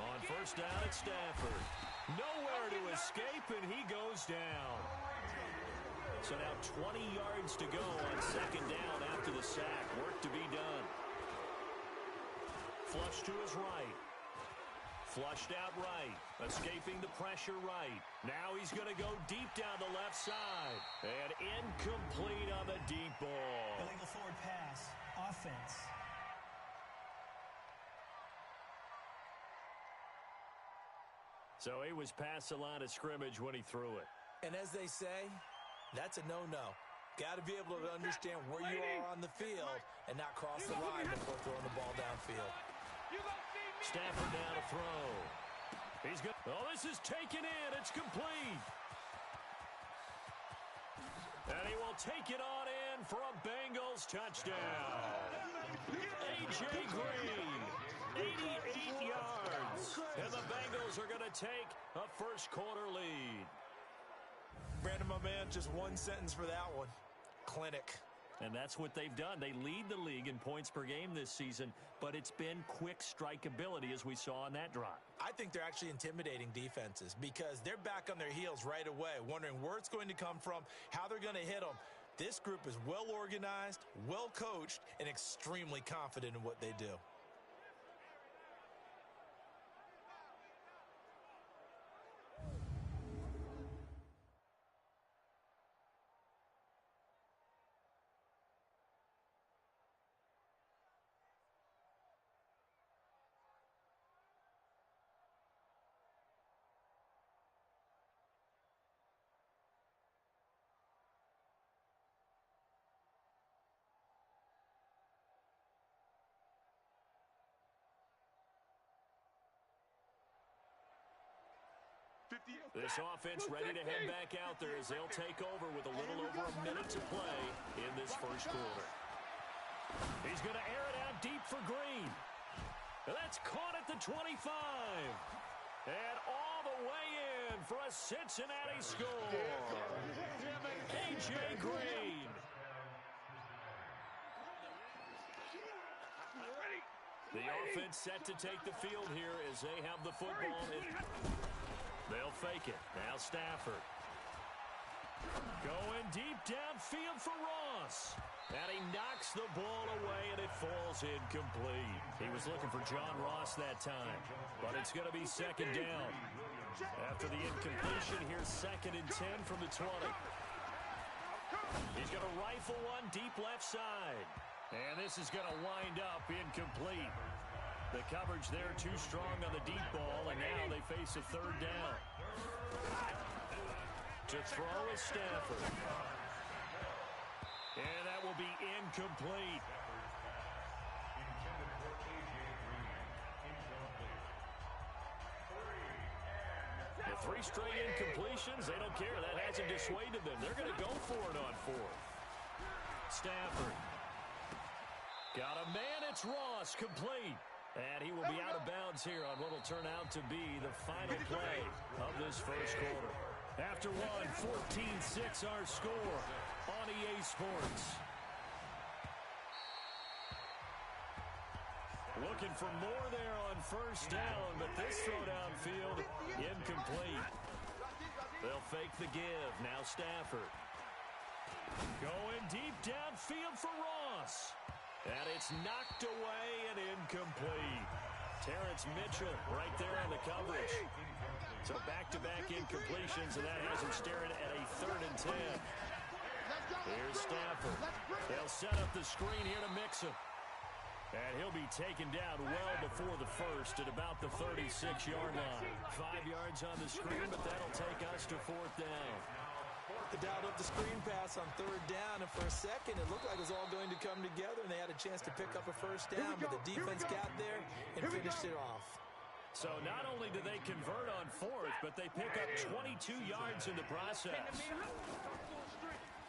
On first down, it's Stafford. Nowhere to escape, and he goes down. So now 20 yards to go on second down after the sack. Work to be done. flush to his right. Flushed out right. Escaping the pressure right. Now he's going to go deep down the left side. And incomplete on the deep ball. Illegal forward pass. Offense. So he was past the line of scrimmage when he threw it. And as they say, that's a no-no. Got to be able to understand where you are on the field and not cross the line before throwing the ball downfield. Stafford now to throw. He's good. Oh, this is taken in. It's complete. And he will take it on in for a Bengals touchdown. A.J. Green, 88 yards. And the Bengals are going to take a first-quarter lead. Brandon, my man, just one sentence for that one. Clinic. And that's what they've done. They lead the league in points per game this season, but it's been quick strikeability as we saw on that drive. I think they're actually intimidating defenses because they're back on their heels right away, wondering where it's going to come from, how they're going to hit them. This group is well organized, well coached, and extremely confident in what they do. This offense ready to head back out there as they'll take over with a little over a minute to play in this first quarter. He's going to air it out deep for Green. That's caught at the 25. And all the way in for a Cincinnati score. A.J. Green. The offense set to take the field here as they have the football. They'll fake it. Now Stafford. Going deep downfield for Ross. And he knocks the ball away, and it falls incomplete. He was looking for John Ross that time, but it's going to be second down. After the incompletion, here's 2nd and 10 from the 20. He's going to rifle one deep left side. And this is going to wind up incomplete. The coverage there too strong on the deep ball, and now they face a third down. To throw is Stafford. And that will be incomplete. The 3 straight incompletions, they don't care. That hasn't dissuaded them. They're going to go for it on 4th. Stafford. Got a man, it's Ross, complete. And he will be out of bounds here on what will turn out to be the final play of this first quarter. After one, 14-6 our score on EA Sports. Looking for more there on first down, but this throw downfield incomplete. They'll fake the give. Now Stafford. Going deep downfield for Ross. And it's knocked away and incomplete. Terrence Mitchell right there on the coverage. So back-to-back incompletions, and that has him staring at a 3rd and 10. Here's Stafford. They'll set up the screen here to mix him. And he'll be taken down well before the first at about the 36-yard line. 5 yards on the screen, but that'll take us to 4th down. They dialed up the screen pass on 3rd down, and for a second, it looked like it was all going to come together, and they had a chance to pick up a first down, but the defense got there and finished it off. So not only do they convert on 4th, but they pick up 22 yards in the process.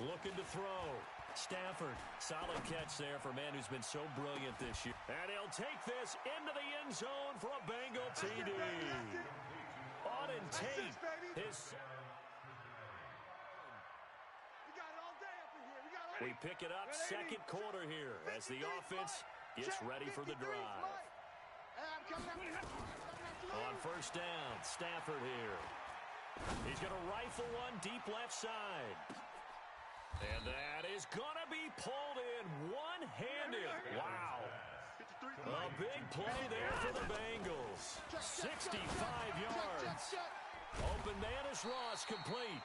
Looking to throw. Stafford, solid catch there for a man who's been so brilliant this year. And he'll take this into the end zone for a Bengal TD. Auden Tate, his... We pick it up, second quarter here, as the offense gets ready for the drive. On first down, Stafford here. He's going to rifle one deep left side. And that is going to be pulled in one-handed. Wow. A big play there for the Bengals. 65 yards. Open man is Ross, complete.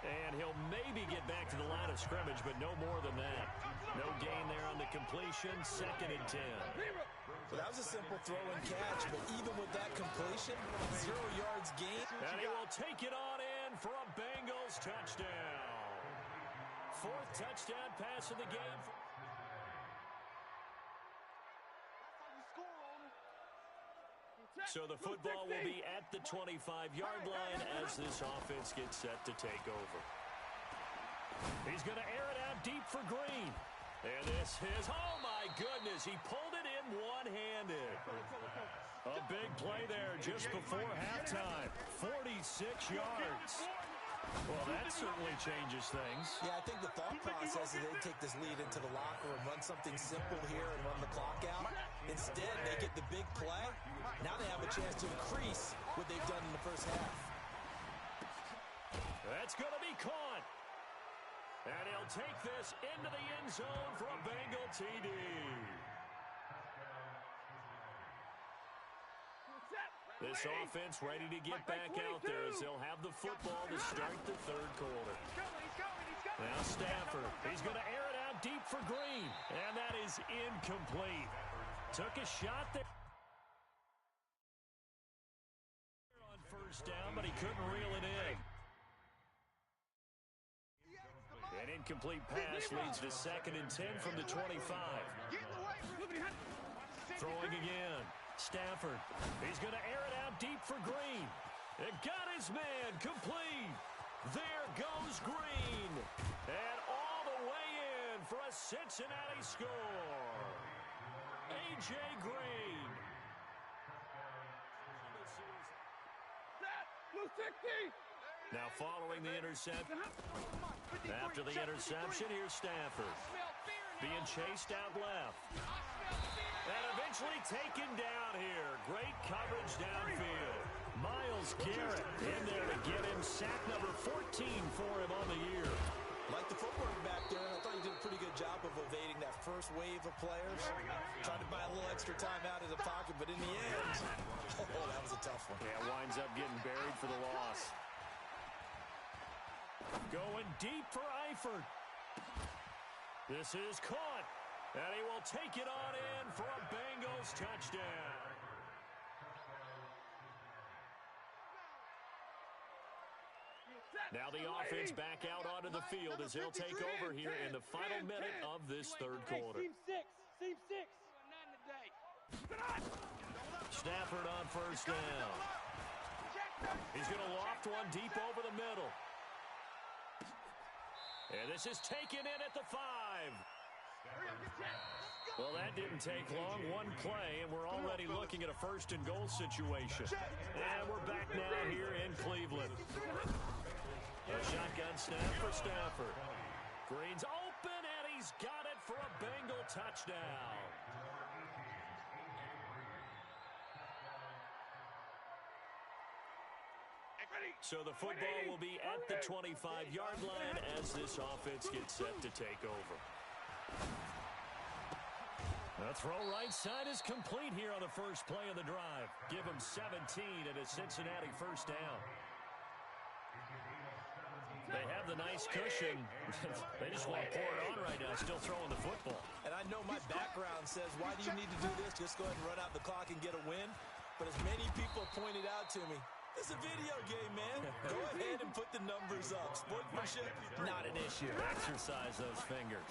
And he'll maybe get back to the line of scrimmage, but no more than that. No gain there on the completion. 2nd and 10. Well, that was a simple throw and catch, but even with that completion, 0 yards gain. And he will take it on in for a Bengals touchdown. 4th touchdown pass of the game. So the football will be at the 25-yard line as this offense gets set to take over. He's going to air it out deep for Green. And this is, oh my goodness, he pulled it in one-handed. A big play there just before halftime. 46 yards. Well, that certainly changes things. Yeah, I think the thought process is they take this lead into the locker room, run something simple here and run the clock out. Instead, they get the big play. Now they have a chance to increase what they've done in the first half. That's going to be caught. And he'll take this into the end zone for a Bengal TD. This offense ready to get back out there as they'll have the football to start the 3rd quarter. Now Stafford, he's going to air it out deep for Green. And that is incomplete. Took a shot there on 1st down, but he couldn't reel it in. An incomplete pass leads to 2nd and 10 from the 25. Throwing again. Stafford, he's going to air it out deep for Green. It got his man complete. There goes Green. And all the way in for a Cincinnati score. A.J. Green. Now following the interception. After the interception, here's Stafford. Being chased out left. And eventually taken down here. Great coverage downfield. Myles Garrett in there to get him sack number 14 for him on the year. Like the footwork back there, I thought he did a pretty good job of evading that first wave of players. Tried to buy a little extra time out of the pocket, but in the end, oh, that was a tough one. Yeah, winds up getting buried for the loss. Going deep for Eifert. This is caught. And he will take it on in for a Bengals touchdown. Now the offense back out onto the field as they'll take over here in the final minute of this 3rd quarter. Team 6. Stafford on 1st down. He's going to loft one deep over the middle. And this is taken in at the 5. Well, that didn't take long. One play, and we're already looking at a 1st and goal situation. And we're back now here in Cleveland. A shotgun snap for Stafford. Green's open, and he's got it for a Bengal touchdown. So the football will be at the 25-yard line as this offense gets set to take over. The throw right side is complete here on the first play of the drive. Give him 17 and a Cincinnati 1st down. They have the nice cushion. They just want to pour it on right now, still throwing the football. And I know my background says, why do you need to do this? Just go ahead and run out the clock and get a win. But as many people pointed out to me, it's a video game, man. Go ahead and put the numbers up. Sportsmanship, not an issue. Exercise those fingers.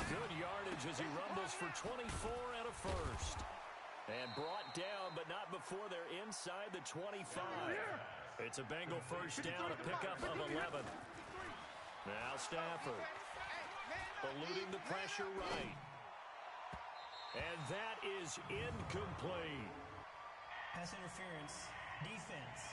Good yardage as he rumbles for 24 and a 1st. And brought down, but not before they're inside the 25. It's a Bengal 1st down, a pickup of 11. Now Stafford. Eluding the pressure right. And that is incomplete. Pass interference. Defense.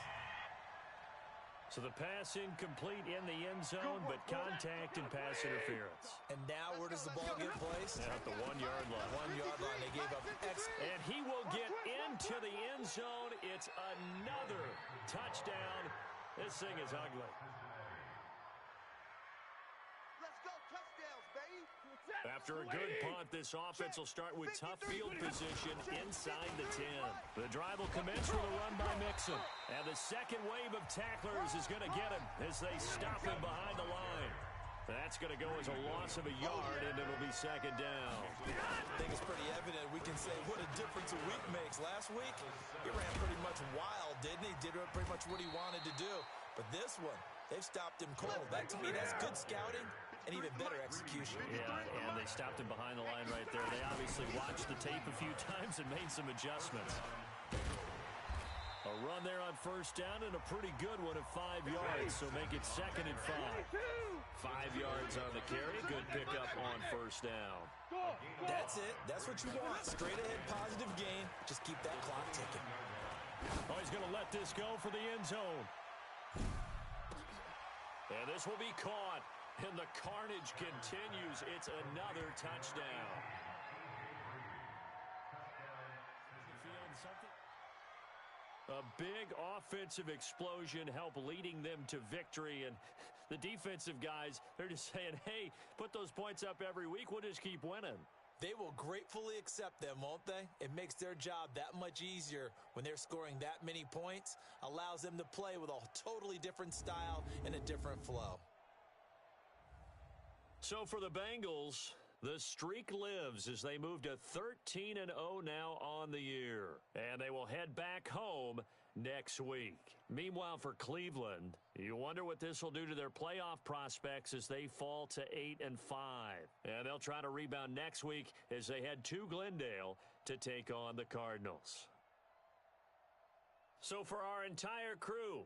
So the pass incomplete in the end zone, but contact and pass interference. And now where does the ball get placed? At the 1-yard line. 1-yard line. They gave up X. And he will get into the end zone. It's another touchdown. This thing is ugly. Let's go touchdowns, baby. After a good punt, this offense will start with tough field position inside the 10. The drive will commence with a run by Mixon. And the second wave of tacklers is going to get him as they stop him behind the line. That's going to go as a loss of a yard, and it'll be second down. I think it's pretty evident. We can say what a difference a week makes. Last week, he ran pretty much wild, didn't he? Did pretty much what he wanted to do. But this one, they've stopped him cold. That, to me, that's good scouting and even better execution. Yeah, and they stopped him behind the line right there. They obviously watched the tape a few times and made some adjustments. A run there on first down and a pretty good one of 5 yards, so make it 2nd and 5. 5 yards on the carry. Good pickup on first down. That's it. That's what you want. Straight ahead positive gain. Just keep that clock ticking. Oh, he's going to let this go for the end zone. And this will be caught. And the carnage continues. It's another touchdown. A big offensive explosion helped leading them to victory. And the defensive guys, they're just saying, hey, put those points up every week. We'll just keep winning. They will gratefully accept them, won't they? It makes their job that much easier when they're scoring that many points. Allows them to play with a totally different style and a different flow. So for the Bengals, the streak lives as they move to 13-0 now on the year. And they will head back home next week. Meanwhile, for Cleveland, you wonder what this will do to their playoff prospects as they fall to 8-5. And they'll try to rebound next week as they head to Glendale to take on the Cardinals. So for our entire crew,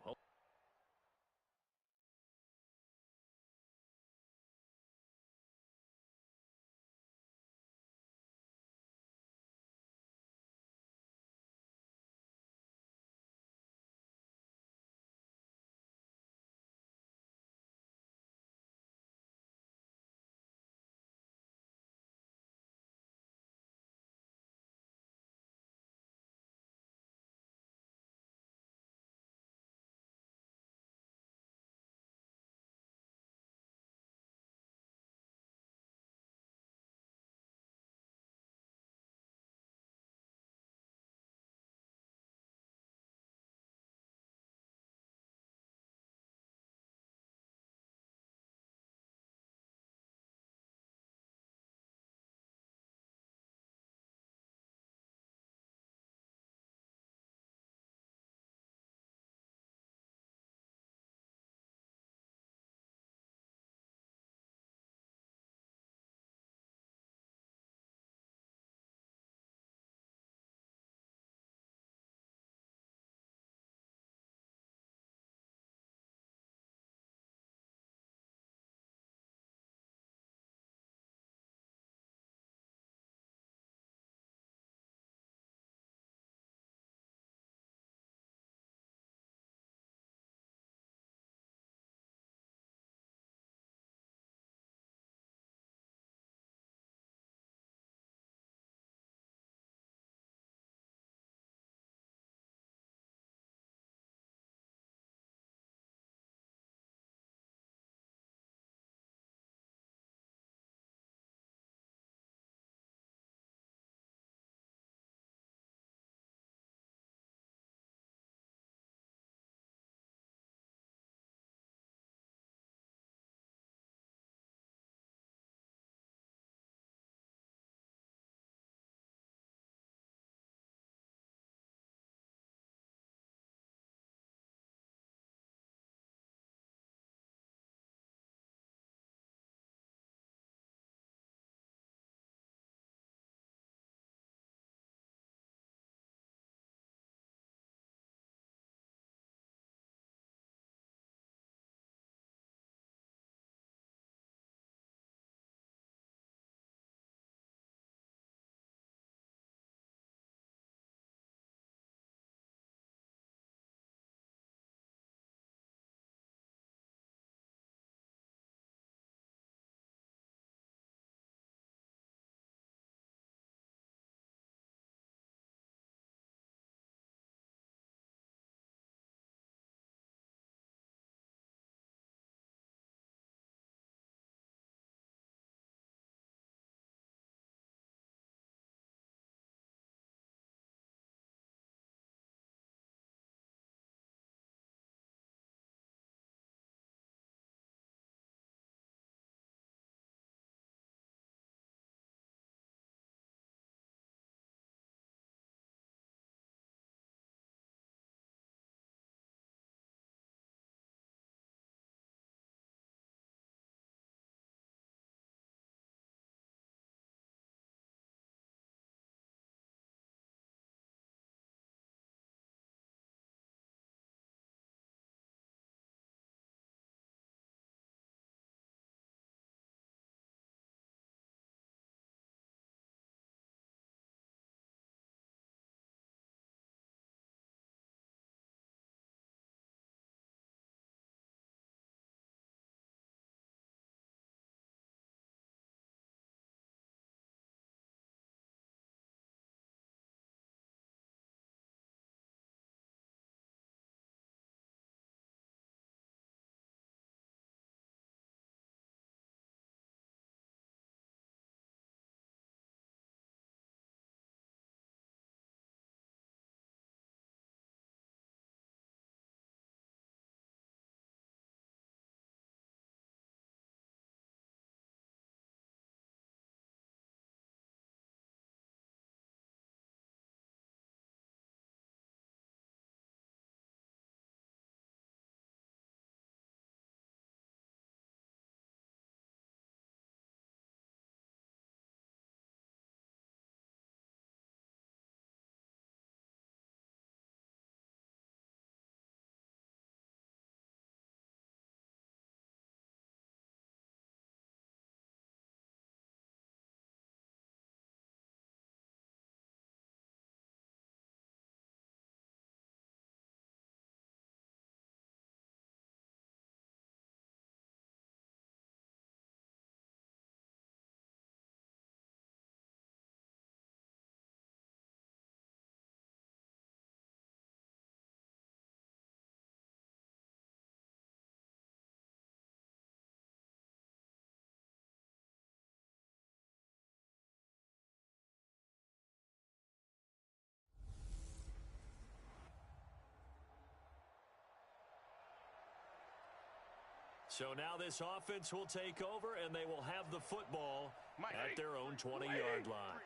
So now this offense will take over, and they will have the football at their own 20-yard line.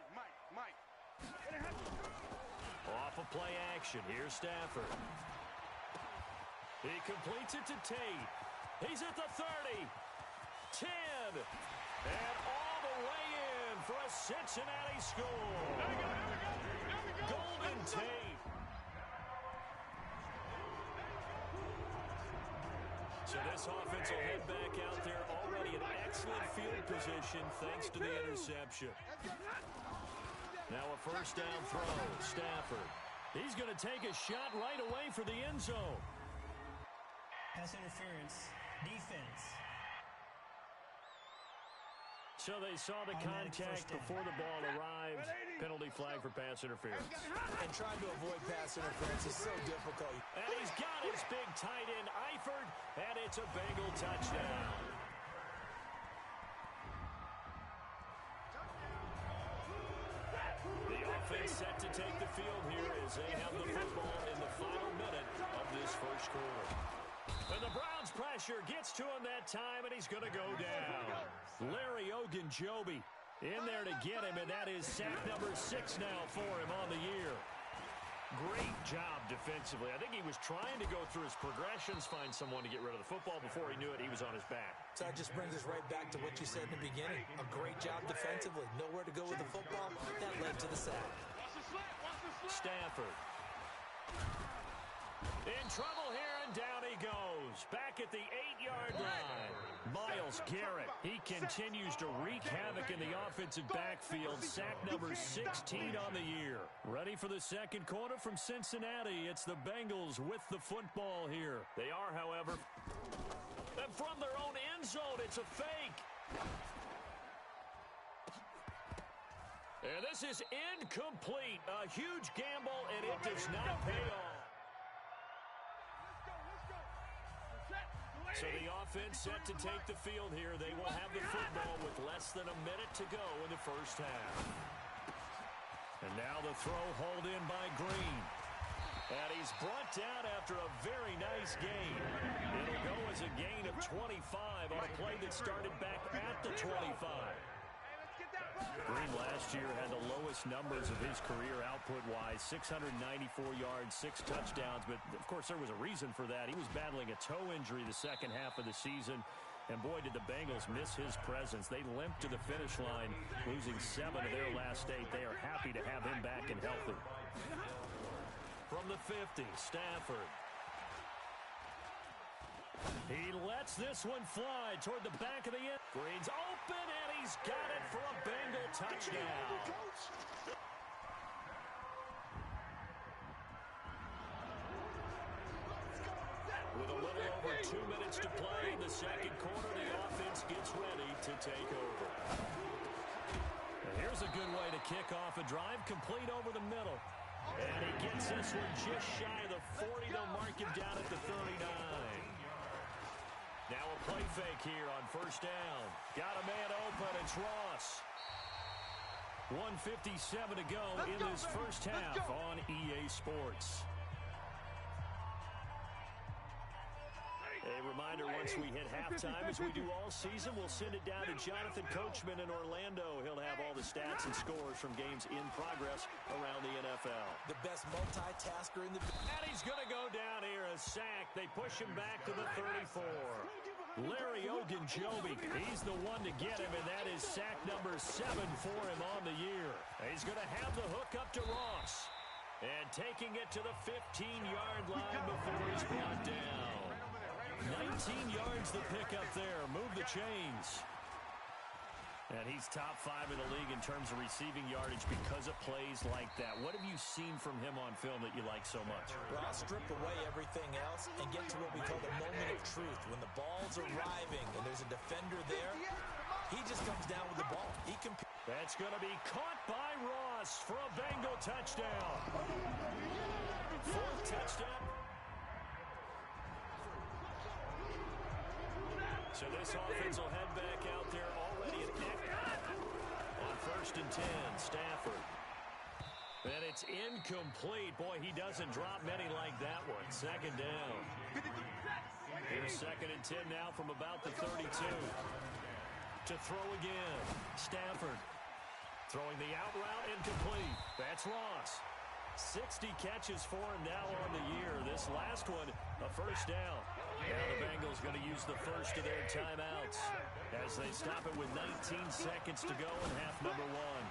Off of play action. Here's Stafford. He completes it to Tate. He's at the 30. 10. And all the way in for a Cincinnati score. Golden Tate. So this offense will head back out there already in excellent field position thanks to the interception. Now a first down throw. Stafford. He's going to take a shot right away for the end zone. Pass interference. Defense. So they saw the contact before the ball arrived. Penalty flag for pass interference. And trying to avoid pass interference is so difficult. And he's got his big tight end, Eifert, and it's a Bengal touchdown. The offense set to take the field here as they have the football in the final minute of this first quarter. And the Browns pressure gets to him that time, and he's going to go down. Larry Ogunjobi in there to get him, and that is sack number 6 now for him on the year. Great job defensively. I think he was trying to go through his progressions, find someone to get rid of the football. Before he knew it, he was on his back. So that just brings us right back to what you said in the beginning. A great job defensively. Nowhere to go with the football. That led to the sack. Stafford. In trouble here, and down he goes. Back at the 8-yard line. Myles Garrett, he continues to wreak havoc in the offensive backfield. Sack number 16 on the year. Ready for the second quarter from Cincinnati. It's the Bengals with the football here. They are, however, and from their own end zone, it's a fake. And this is incomplete. A huge gamble, and it does not pay off. So the offense set to take the field here. They will have the football with less than a minute to go in the first half. And now the throw hauled in by Green. And he's brought down after a very nice gain. It'll go as a gain of 25 on a play that started back at the 25. Green last year had the lowest numbers of his career output-wise, 694 yards, 6 touchdowns. But, of course, there was a reason for that. He was battling a toe injury the second half of the season. And, boy, did the Bengals miss his presence. They limped to the finish line, losing 7 of their last 8. They are happy to have him back and healthy. From the 50, Stafford. He lets this one fly toward the back of the end. Green's open, and he's got it for a Bengal touchdown. With a little over 2 minutes to play in the second quarter, the offense gets ready to take over. And here's a good way to kick off a drive, complete over the middle. And he gets this one just shy of the 40. They'll mark him down at the 39. Now a play fake here on first down. Got a man open. It's Ross. 1:57 to go in this first half on EA Sports. A reminder, once we hit halftime, as we do all season, we'll send it down to Jonathan Coachman in Orlando. He'll have all the stats and scores from games in progress around the NFL. The best multitasker in the... And he's going to go down here, a sack. They push him back to the 34. Larry Ogunjobi, he's the one to get him, and that is sack number 7 for him on the year. He's going to have the hook up to Ross. And taking it to the 15-yard line before he's brought down. 19 yards the pickup there. Move the chains. And he's top 5 in the league in terms of receiving yardage because of plays like that. What have you seen from him on film that you like so much? Well, I'll strip away everything else and get to what we call the moment of truth. When the ball's arriving and there's a defender there, he just comes down with the ball. That's going to be caught by Ross for a Bengal touchdown. 4th touchdown. So this offense will head back out there already on 1st and 10. Stafford. And it's incomplete. Boy, he doesn't drop many like that one. 2nd down. Here's 2nd and and 10 now from about the 32. To throw again. Stafford. Throwing the out route incomplete. That's Ross. 60 catches for him now on the year. This last one, a first down. Now the Bengals going to use the first of their timeouts as they stop it with 19 seconds to go in half number one.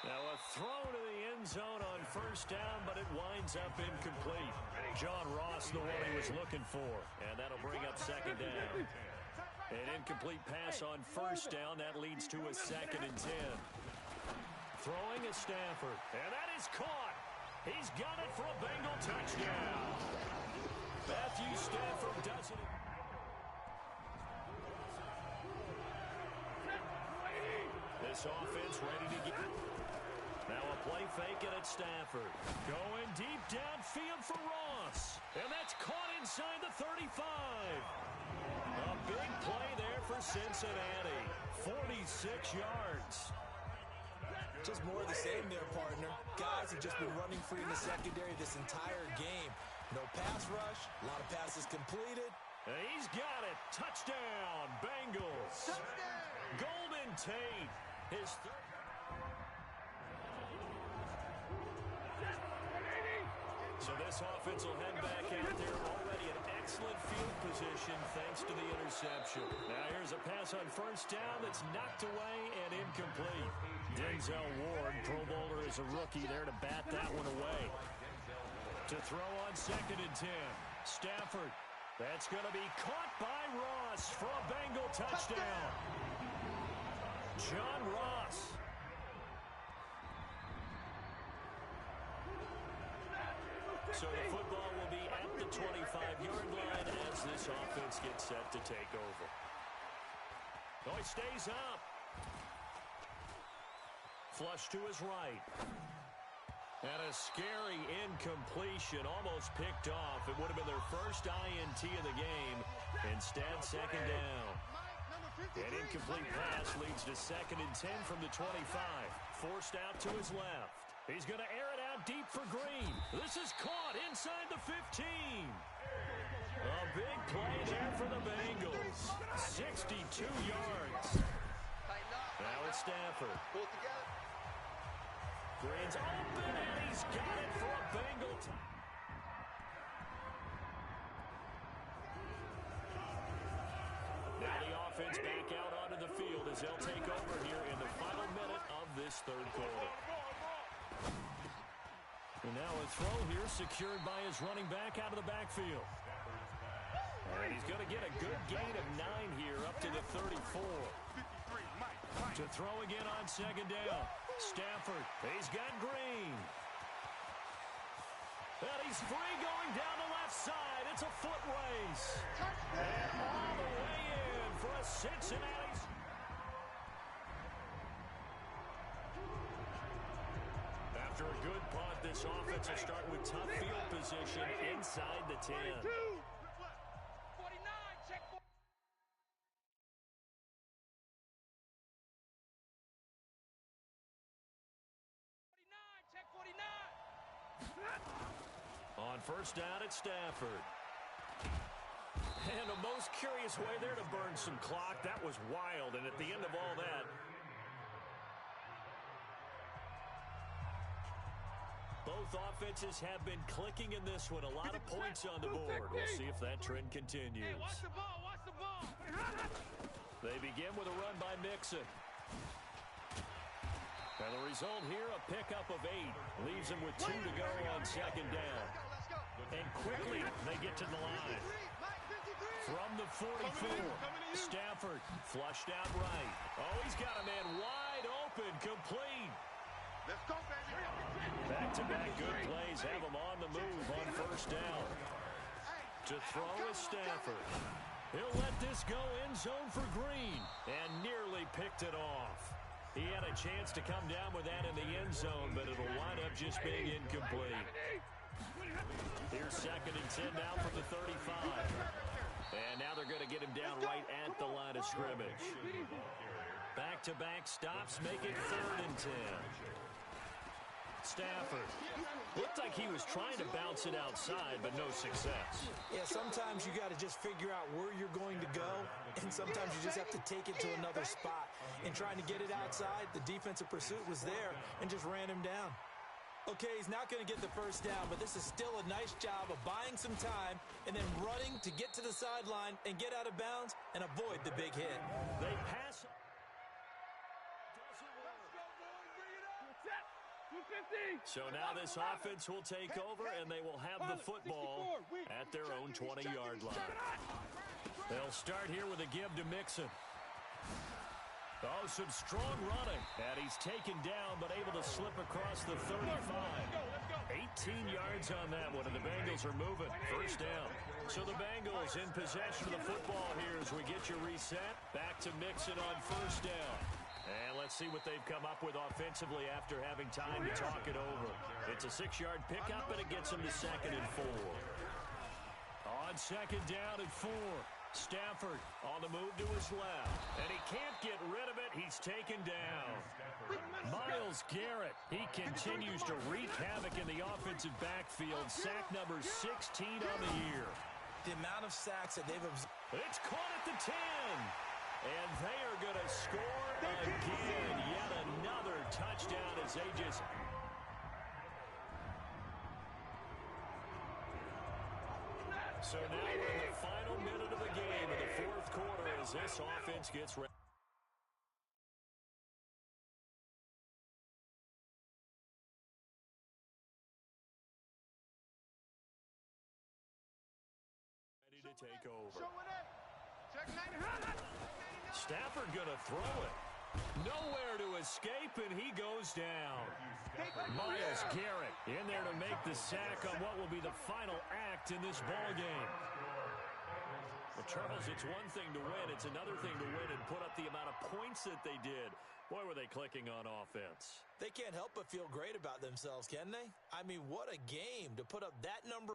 Now a throw to the end zone on first down, but it winds up incomplete. John Ross, the one he was looking for, and that'll bring up second down. An incomplete pass on first down. That leads to a second and 10. Throwing is Stafford, and that is caught. He's got it for a Bengal touchdown. Matthew Stafford does it. This offense ready to get. Now a play fake and it's Stafford. Going deep downfield for Ross. And that's caught inside the 35. A big play there for Cincinnati. 46 yards. Just more of the same there, partner. Guys have just been running free in the secondary this entire game. No pass rush, a lot of passes completed. And he's got it. Touchdown, Bengals. Touchdown. Golden Tate. His third. So this offense will head back out there already in excellent field position thanks to the interception. Now here's a pass on first down that's knocked away and incomplete. Denzel Ward, Pro Bowler as a rookie, there to bat that one away. To throw on second and 10. Stafford. That's going to be caught by Ross for a Bengal touchdown. John Ross. So the football will be at the 25-yard line as this offense gets set to take over. Oh, he stays up. Flush to his right. And a scary incompletion, almost picked off. It would have been their first INT of the game. Instead, second down. An incomplete pass leads to second and 10 from the 25. Forced out to his left. He's going to air it out deep for Green. This is caught inside the 15. A big play there for the Bengals. 62 yards. Now it's Stafford. Green's open, and he's got it for a Bengal. Now the offense back out onto the field as they'll take over here in the final minute of this third quarter. And now a throw here secured by his running back out of the backfield. And he's going to get a good gain of 9 here up to the 34. To throw again on second down. Stafford, he's got Green. And he's free going down the left side. It's a foot race. And all the way in for a Cincinnati. After a good punt, this offense will start with tough field position inside the 10. 49, check 49, check 49. On first down, it's Stafford. And a most curious way there to burn some clock. That was wild, and at the end of all that, both offenses have been clicking in this one. A lot of points on the board. We'll see if that trend continues. Hey, watch the ball, watch the ball. They begin with a run by Mixon. And the result here, a pickup of 8. Leaves them with 2 to go on second down. And quickly, they get to the line. From the 44, Stafford flushed out right. Oh, he's got a man wide open, complete. Let's go, baby. Back-to-back good plays have him on the move on first down. To throw is Stafford. He'll let this go end zone for Green and nearly picked it off. He had a chance to come down with that in the end zone, but it'll wind up just being incomplete. Here's second and 10 now from the 35. And now they're going to get him down right at the line of scrimmage. Back-to-back stops make it third and 10. Stafford. Looked like he was trying to bounce it outside, but no success. Yeah, sometimes you got to just figure out where you're going to go, and sometimes you just have to take it to another spot. And trying to get it outside, the defensive pursuit was there and just ran him down. Okay, he's not going to get the first down, but this is still a nice job of buying some time and then running to get to the sideline and get out of bounds and avoid the big hit. They pass. So now this offense will take over, and they will have the football at their own 20-yard line. They'll start here with a give to Mixon. Oh, some strong running. And he's taken down, but able to slip across the 35. 18 yards on that one, and the Bengals are moving. First down. So the Bengals in possession of the football here as we get you reset. Back to Mixon on first down. And let's see what they've come up with offensively after having time to talk it over. It's a 6-yard pickup, and it gets them to 2nd and 4. On 2nd down and 4. Stafford on the move to his left. And he can't get rid of it. He's taken down. Myles Garrett. He continues to wreak havoc in the offensive backfield. Sack number 16 on the year. The amount of sacks that they've observed. It's caught at the 10. And they are going to score again. Yet another touchdown as they just... So now we're in the final minute of the game in the 4th quarter as this offense gets ready. To take over. Stafford gonna throw it. Nowhere to escape, and he goes down. Myles Garrett in there to make the sack on what will be the final act in this ball game. Well, Charles, it's one thing to win. It's another thing to win and put up the amount of points that they did. Boy, were they clicking on offense. They can't help but feel great about themselves, can they? I mean, what a game to put up that number.